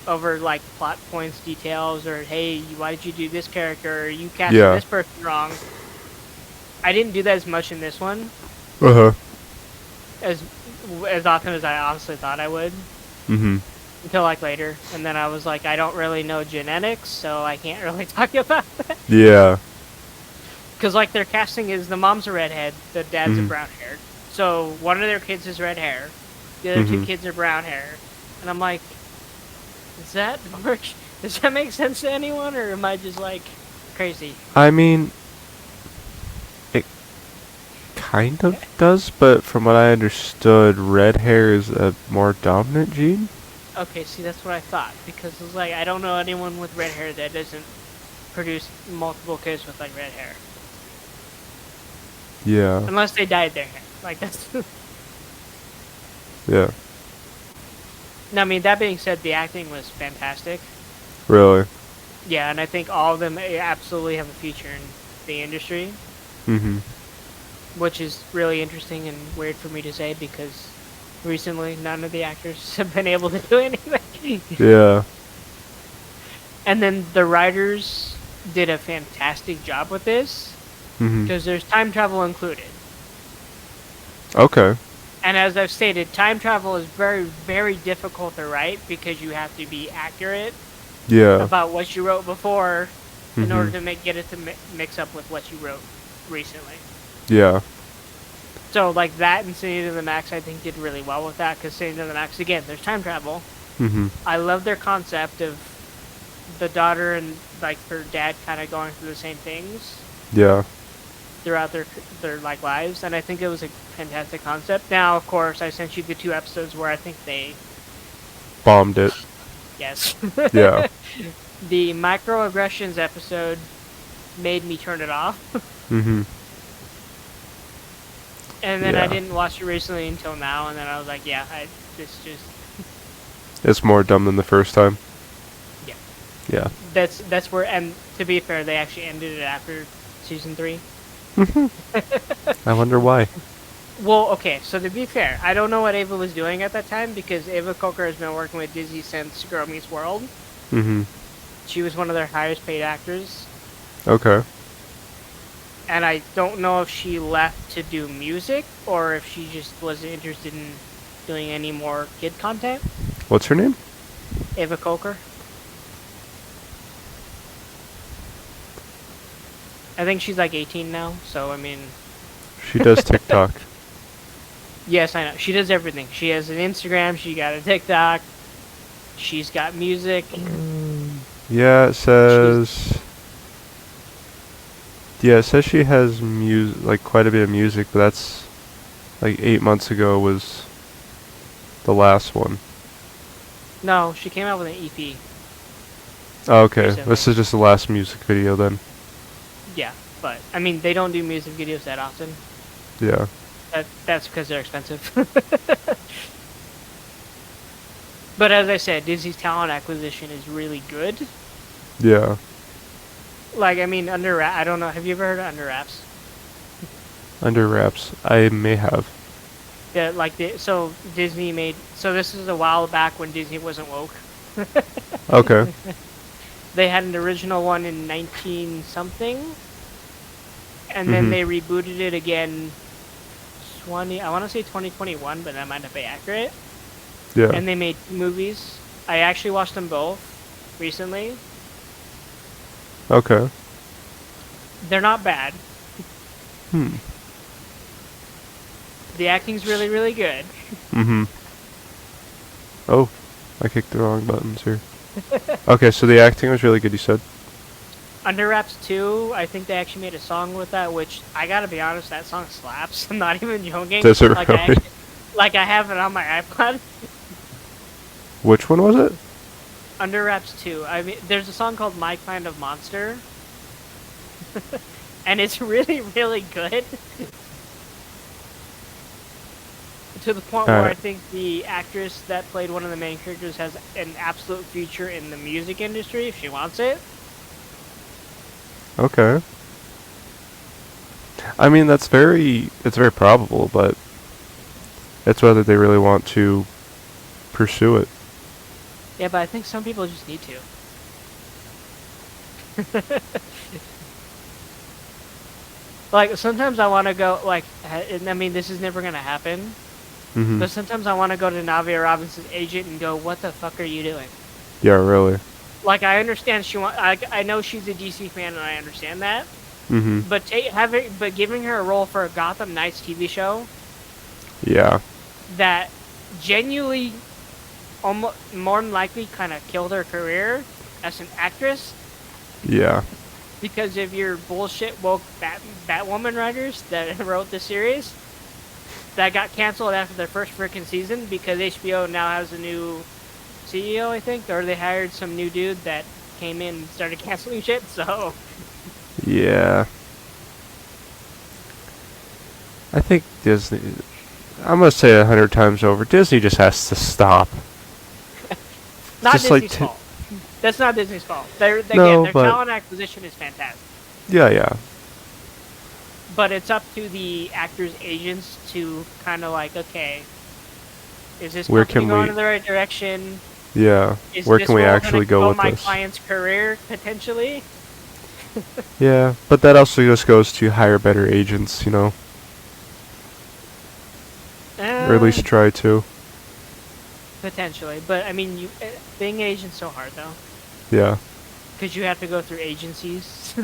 over like plot points, details, or hey, why did you do this character? Or you casted Yeah. this person wrong. I didn't do that as much in this one, Uh huh. as as often as I honestly thought I would. Mm-hmm. Until like later, and then I was like, I don't really know genetics, so I can't really talk about that. Yeah. Because like their casting is the mom's a redhead, the dad's a Mm-hmm. brown haired. So one of their kids is red hair, the other two Mm-hmm. kids are brown hair, and I'm like, does that work? Does that make sense to anyone, or am I just like crazy? I mean, it kind of does, but from what I understood, red hair is a more dominant gene. Okay, see that's what I thought because it's like I don't know anyone with red hair that doesn't produce multiple kids with like red hair, Yeah. unless they dyed their hair. Like that's. Yeah. No, I mean, that being said, the acting was fantastic. Really. Yeah, and I think all of them absolutely have a future in the industry, Mm-hmm. which is really interesting and weird for me to say because recently none of the actors have been able to do anything. Yeah. And then the writers did a fantastic job with this Mm-hmm. because there's time travel included. Okay. And as I've stated, time travel is very, very difficult to write because you have to be accurate Yeah. about what you wrote before in order Mm-hmm. to get it to mix up with what you wrote recently. Yeah. So like that and City to the Max, I think did really well with that because City to the Max, again, there's time travel. Mm-hmm. I love their concept of the daughter and like her dad kind of going through the same things Yeah. throughout their like lives, and I think it was a fantastic concept. Now, of course, I sent you the 2 episodes where I think they Bombed it. yes. Yeah. The microaggressions episode made me turn it off. Mm-hmm. And then I Yeah. didn't watch it recently until now, and then I was like, yeah, it's just It's more dumb than the first time. yeah. Yeah. That's where, and to be fair, they actually ended it after season 3. I wonder why. Well, okay, so to be fair, I don't know what Ava was doing at that time because Ava Coker has been working with Disney since Girl Meets World. Mm-hmm. She was one of their highest paid actors, Okay. and I don't know if she left to do music or if she just wasn't interested in doing any more kid content. What's her name? Ava Coker. I think she's like 18 now, so I mean, She does TikTok. yes, I know. She does everything. She has an Instagram, she got a TikTok, she's got music. Yeah, it says. Yeah, it says she has like quite a bit of music, but that's like 8 months ago was the last one. No, she came out with an EP. Oh, okay, Recently. this is just the last music video then. Yeah, but I mean, they don't do music videos that often. Yeah. That's because they're expensive. But as I said, Disney's talent acquisition is really good. Yeah. Like, I mean, I don't know. Have you ever heard of Under Wraps? Under wraps. I may have. Yeah, like so Disney made. So this is a while back when Disney wasn't woke. Okay. They had an original one in 19 something, and then Mhm. they rebooted it again. I want to say 2021, but that might not be accurate. Yeah. And they made 2 movies. I actually watched them both recently. Okay. They're not bad. Hmm. The acting's really, really good. Mm-hmm. Oh, I kicked the wrong buttons here. Okay, so the acting was really good, you said? Under Wraps 2, I think they actually made a song with that, which I gotta be honest, that song slaps. I'm not even joking. Does it like really? like I have it on my iPod. Which one was it? Under Wraps 2. I mean, there's a song called My Kind of Monster. And it's really, really good. To the point where I Alright. think the actress that played one of the main characters has an absolute future in the music industry if she wants it. Okay. I mean, it's very probable, but it's whether they really want to pursue it. Yeah, but I think some people just need to. Like, sometimes I want to go, like, I mean, this is never going to happen, Mhm. But sometimes I want to go to Navia Robinson's agent and go, "What the fuck are you doing?" Yeah, really. Like, I understand I know she's a DC fan, and I understand that. Mhm. But giving her a role for a Gotham Knights TV show Yeah. that genuinely, almost more than likely, kind of killed her career as an actress Yeah. because of your bullshit woke Batwoman writers that wrote the series that got canceled after their first freaking season because HBO now has a new CEO, I think, or they hired some new dude that came in and started canceling shit. So Yeah. I think Disney. I'm gonna say 100 times over. Disney just has to stop. not Just like Disney's fault. That's not Disney's fault. Again, No, their but talent acquisition is fantastic. yeah, yeah, But it's up to the actors' agents to kind of like, okay, is this Where company can going we- in the right direction? yeah. Is Where this can we role actually gonna go kill with my this? client's career potentially? Yeah, but that also just goes to hire better agents, you know, or at least try to. Potentially, but I mean, being an agent's so hard though, Yeah. because you have to go through agencies,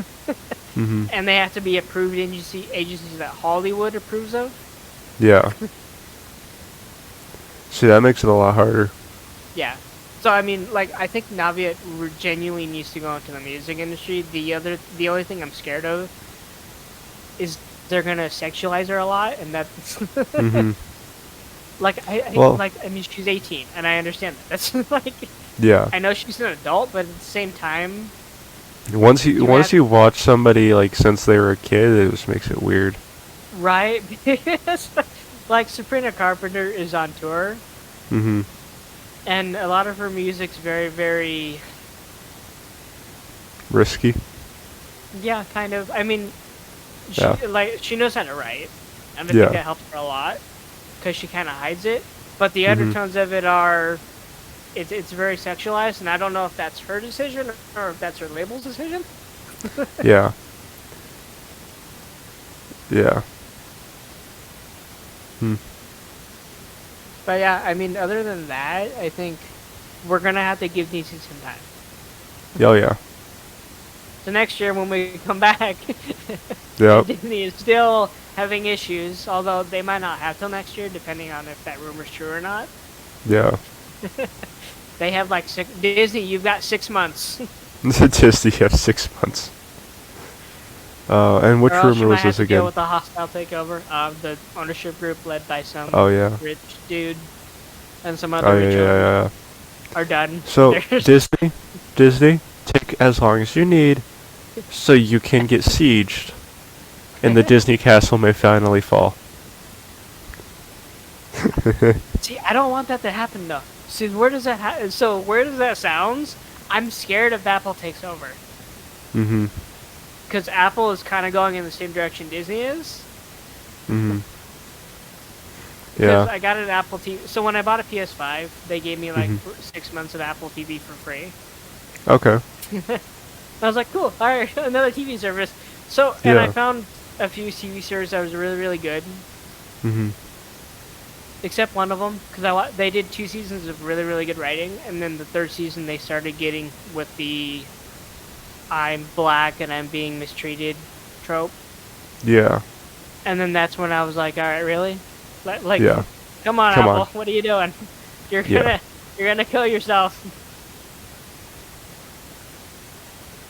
Mhm. and they have to be approved agencies that Hollywood approves of. Yeah. See, that makes it a lot harder. Yeah. So I mean, like, I think Navia genuinely needs to go into the music industry. The only thing I'm scared of is they're gonna sexualize her a lot, and that's Mhm. like Well- I mean, she's 18, and I understand that. That's like, Yeah. I know she's an adult, but at the same time, Once You once have- you watch somebody like since they were a kid, it just makes it weird. right? Because, like, Sabrina Carpenter is on tour, Mhm. and a lot of her music's very, very, Risky. yeah, kind of. I mean, Yeah. she knows how to write, and I Yeah. think that helps her a lot because she kind of hides it. But the Mhm. undertones of it are, it's very sexualized, and I don't know if that's her decision or if that's her label's decision. Yeah. Yeah. Hmm. But yeah, I mean, other than that, I think we're gonna have to give DC some time. Oh yeah. So next year when we come back, Yep. Disney is still having issues, although they might not have till next year, depending on if that rumor's true or not. Yeah. They have like Disney, you've got 6 months. Disney have 6 months. And which or else you rumor might was have this to deal again? with a hostile takeover of the ownership group led by some Oh yeah. rich dude and some other Oh yeah, rich yeah, owners yeah. are done. So There's- Disney, take as long as you need, so you can get sieged, and the Disney castle may finally fall. See, I don't want that to happen though. See, where does that sounds? I'm scared if Apple takes over. Mhm. Because Apple is kind of going in the same direction Disney is. Mhm. Because Yeah. I got an Apple TV. So when I bought a PS5, they gave me like Mhm. 6 months of Apple TV for free. Okay. I was like, cool, alright, another TV service. So, and I Yeah. found a few TV series that was really, really good. Mhm. Except one of them, because they did 2 seasons of really, really good writing, and then the 3rd season they started getting with the I'm black and I'm being mistreated trope. Yeah. And then that's when I was like, alright, really? Like, Yeah. come on, Come Apple, on. what are you doing? You're Yeah. gonna kill yourself.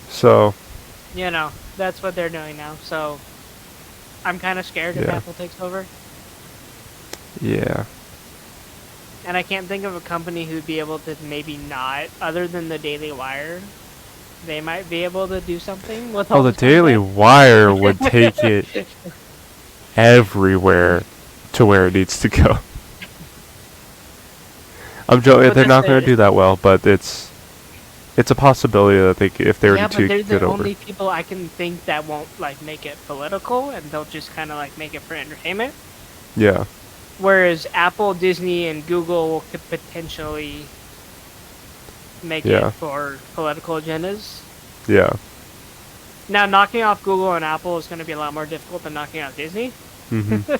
So. You know, that's what they're doing now, so I'm kind of scared if Yeah. Apple takes over. Yeah. And I can't think of a company who'd be able to maybe not, other than the Daily Wire. They might be able to do something with all Oh, the this Daily content. Wire would take it everywhere to where it needs to go. I'm joking. But They're this not going is- to do that well, but it's a possibility that if they were Yeah, to but they're get the over. only people I can think that won't like make it political, and they'll just kind of like make it for entertainment. Yeah. Whereas Apple, Disney, and Google could potentially make Yeah. it for political agendas. Yeah. Now, knocking off Google and Apple is going to be a lot more difficult than knocking out Disney. Mhm.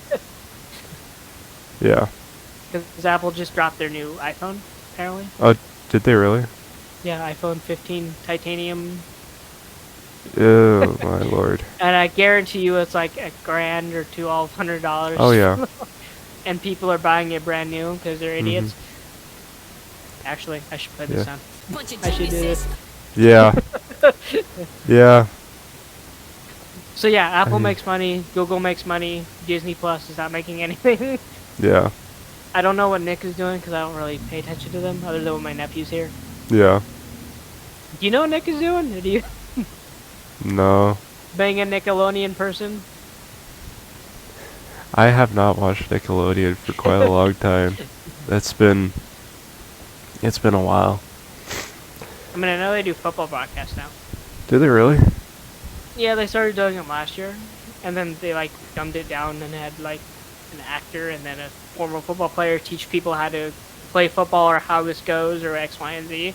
Yeah. Because Apple just dropped their new iPhone, apparently. Oh, did they really? Yeah, iPhone 15 titanium. Oh my lord. And I guarantee you it's like $1,000 or $1,200. Oh yeah. And people are buying it brand new because they're Mhm. idiots. Actually, I should put this Yeah. on. Bunch of I should do geniuses. this. Yeah. Yeah. So yeah, Apple I- makes money, Google makes money, Disney Plus is not making anything. Yeah. I don't know what Nick is doing because I don't really pay attention to them other than when my nephew's here. Yeah. Do you know what Nick is doing? Or do you No. being a Nickelodeon person? I have not watched Nickelodeon for quite a long time. It's been a while. I mean, I know they do football broadcasts now. Do they really? Yeah, they started doing them last year, and then they like dumbed it down and had like an actor and then a former football player teach people how to play football or how this goes or X, Y, and Z.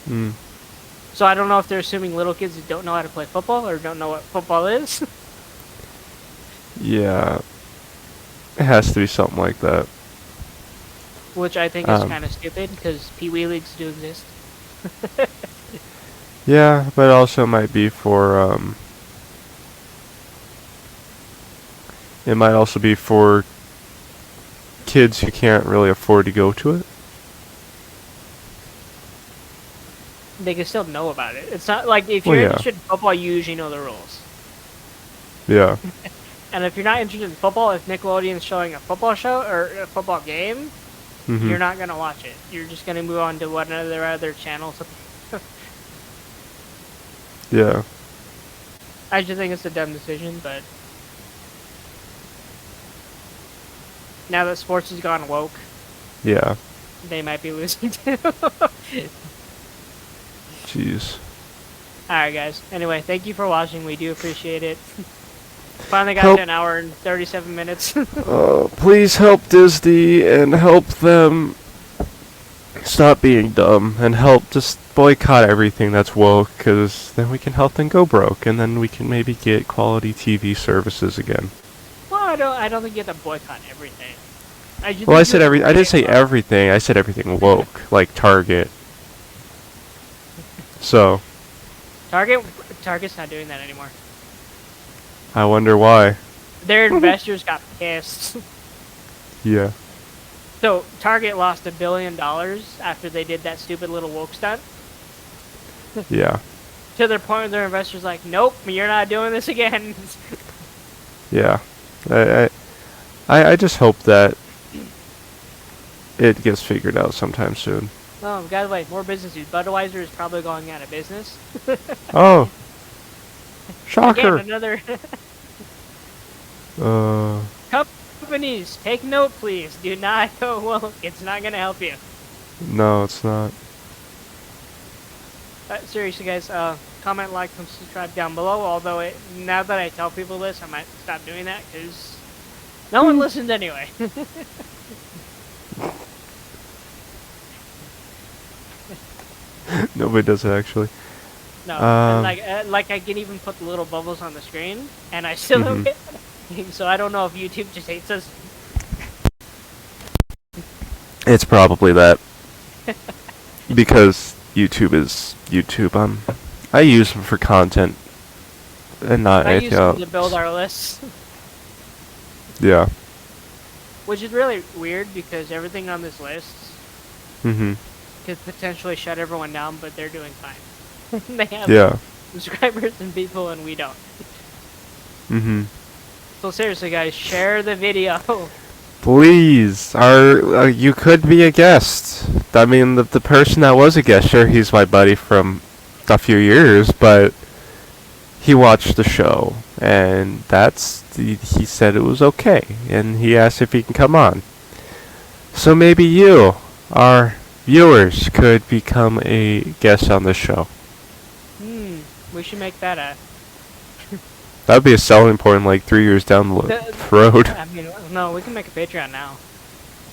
Hmm. So I don't know if they're assuming little kids that don't know how to play football or don't know what football is. Yeah. It has to be something like that. Which I think is Um, kind of stupid because Pee Wee leagues do exist. Yeah, but it also might be for it might also be for kids who can't really afford to go to it. They can still know about it. It's not like if Well, you're yeah. interested in football, you usually know the rules. Yeah. And if you're not interested in football, if Nickelodeon's showing a football show or a football game, Mhm. you're not gonna watch it. You're just gonna move on to one of their other channels. Yeah. I just think it's a dumb decision, but now that sports has gone woke, Yeah. they might be losing too. Jeez. Alright guys, anyway, thank you for watching, we do appreciate it. Finally got Help. to an hour and 37 minutes. Please help Disney and help them stop being dumb and help just boycott everything that's woke, because then we can help them go broke and then we can maybe get quality TV services again. Well, I don't think you have to boycott everything. Well, I said I didn't say everything. I said everything woke, like Target. So, Target's not doing that anymore. I wonder why. Their investors got pissed. Yeah. So Target lost $1 billion after they did that stupid little woke stunt. Yeah. To their point where their investors like, nope, you're not doing this again. Yeah. I just hope that it gets figured out sometime soon. Oh, by the way, more business news. Budweiser is probably going out of business. Oh. Shocker. Again, another Uh. companies, take note, please. Do not go woke. It's not gonna help you. No, it's not. Seriously, guys, comment, like, and subscribe down below. Although now that I tell people this, I might stop doing that because no one listens anyway. Nobody does it actually. No, Um, like I can even put the little bubbles on the screen, and I still don't get anything. So I don't know if YouTube just hates us. It's probably that. Because YouTube is YouTube. I use them for content and not I use anything them else. to build our lists, Yeah. which is really weird because everything on this list Mhm. could potentially shut everyone down, but they're doing fine. They have Yeah. subscribers and people, and we don't. Mhm. So seriously, guys, share the video. Please, you could be a guest. I mean, the person that was a guest, sure, he's my buddy from a few years, but he watched the show, and he said it was okay, and he asked if he can come on. So maybe you, our viewers, could become a guest on the show. We should make that a. That would be a selling point like 3 years down the road. I mean, no, we can make a Patreon now.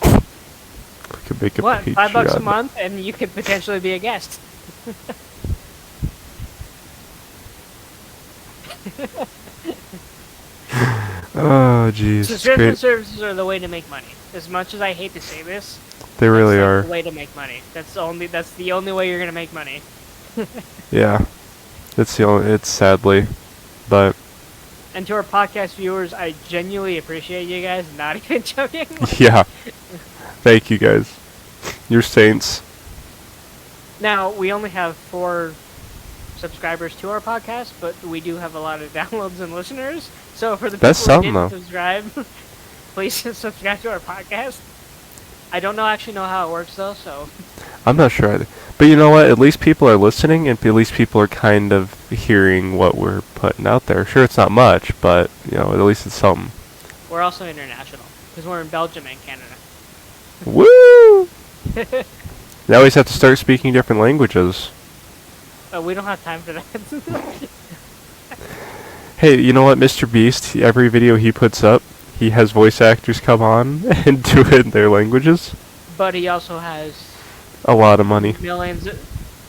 We could make a What? Patreon. $5 a month, and you could potentially be a guest. Oh, Oh, jeez. It's Subscription great. services are the way to make money. As much as I hate to say this, They really that's like are. the way to make money. That's the only way you're gonna make money. Yeah. It's sadly, but And to our podcast viewers, I genuinely appreciate you guys. Not even joking. yeah. Thank you guys. You're saints. Now we only have 4 subscribers to our podcast, but we do have a lot of downloads and listeners. So for the That's people who something, didn't though. subscribe, please subscribe to our podcast. I don't actually know how it works though, so I'm not sure either. But you know what? At least people are listening, and at least people are kind of hearing what we're putting out there. Sure, it's not much, but you know, at least it's something. we're also international because we're in Belgium and Canada. Woo! Now we just have to start speaking different languages. We don't have time for that. Hey, you know what, Mr. Beast? Every video he puts up, he has voice actors come on and do it in their languages. But he also has A lot of money. millions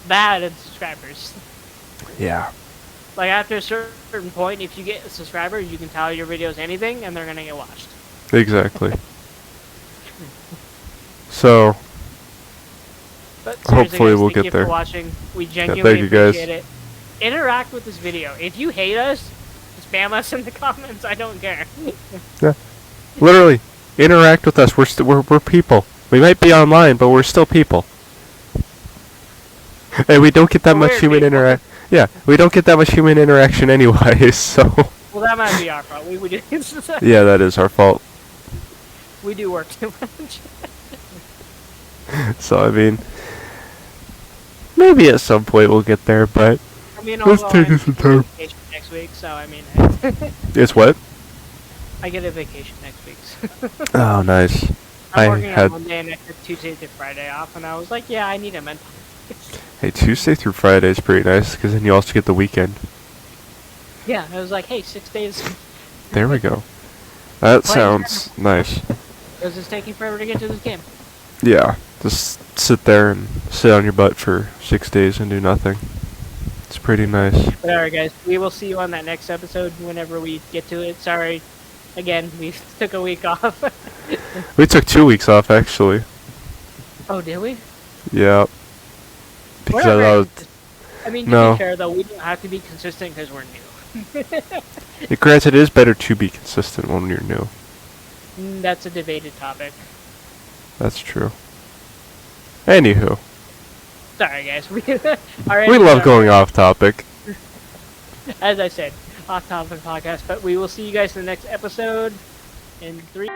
that and subscribers. Yeah. Like after a certain point, if you get subscribers, you can tell your videos anything, and they're gonna get watched. Exactly. So, But seriously, hopefully guys, we'll thank get you there. for watching. We thank genuinely you, guys. appreciate it. Interact with this video. If you hate us, spam us in the comments. I don't care. Literally, interact with us. We're people. We might be online, but we're still people. And we don't get that We're much human people. interact. Yeah, we don't get that much human interaction anyway. So, Well, that might be our fault. We do. yeah, that is our fault. We do work too much. So I mean, maybe at some point we'll get there, but I mean, Let's although take I'm us some taking time. vacation next week, so I mean, it's what? I get a vacation next week. So. Oh, nice. I I'm working had on Monday and I took Tuesday to Friday off, and I was like, yeah, I need a mental. hey Tuesday through Friday is pretty nice because then you also get the weekend. Yeah, I was like, hey, 6 days. There we go. That Playing sounds nice. Because it's taking forever to get to this game. Yeah, just sit there and sit on your butt for 6 days and do nothing. It's pretty nice. But alright, guys, we will see you on that next episode whenever we get to it. Sorry, again, we took a week off. We took 2 weeks off actually. Oh, did we? Yeah. Because We're not I very thought, I mean, to no. be fair, though, we don't have to be consistent because we're new. granted, it is better to be consistent when you're new. That's a debated topic. That's true. Anywho, Sorry, guys. we love going off topic. As I said, off topic podcast. But we will see you guys in the next episode in 3.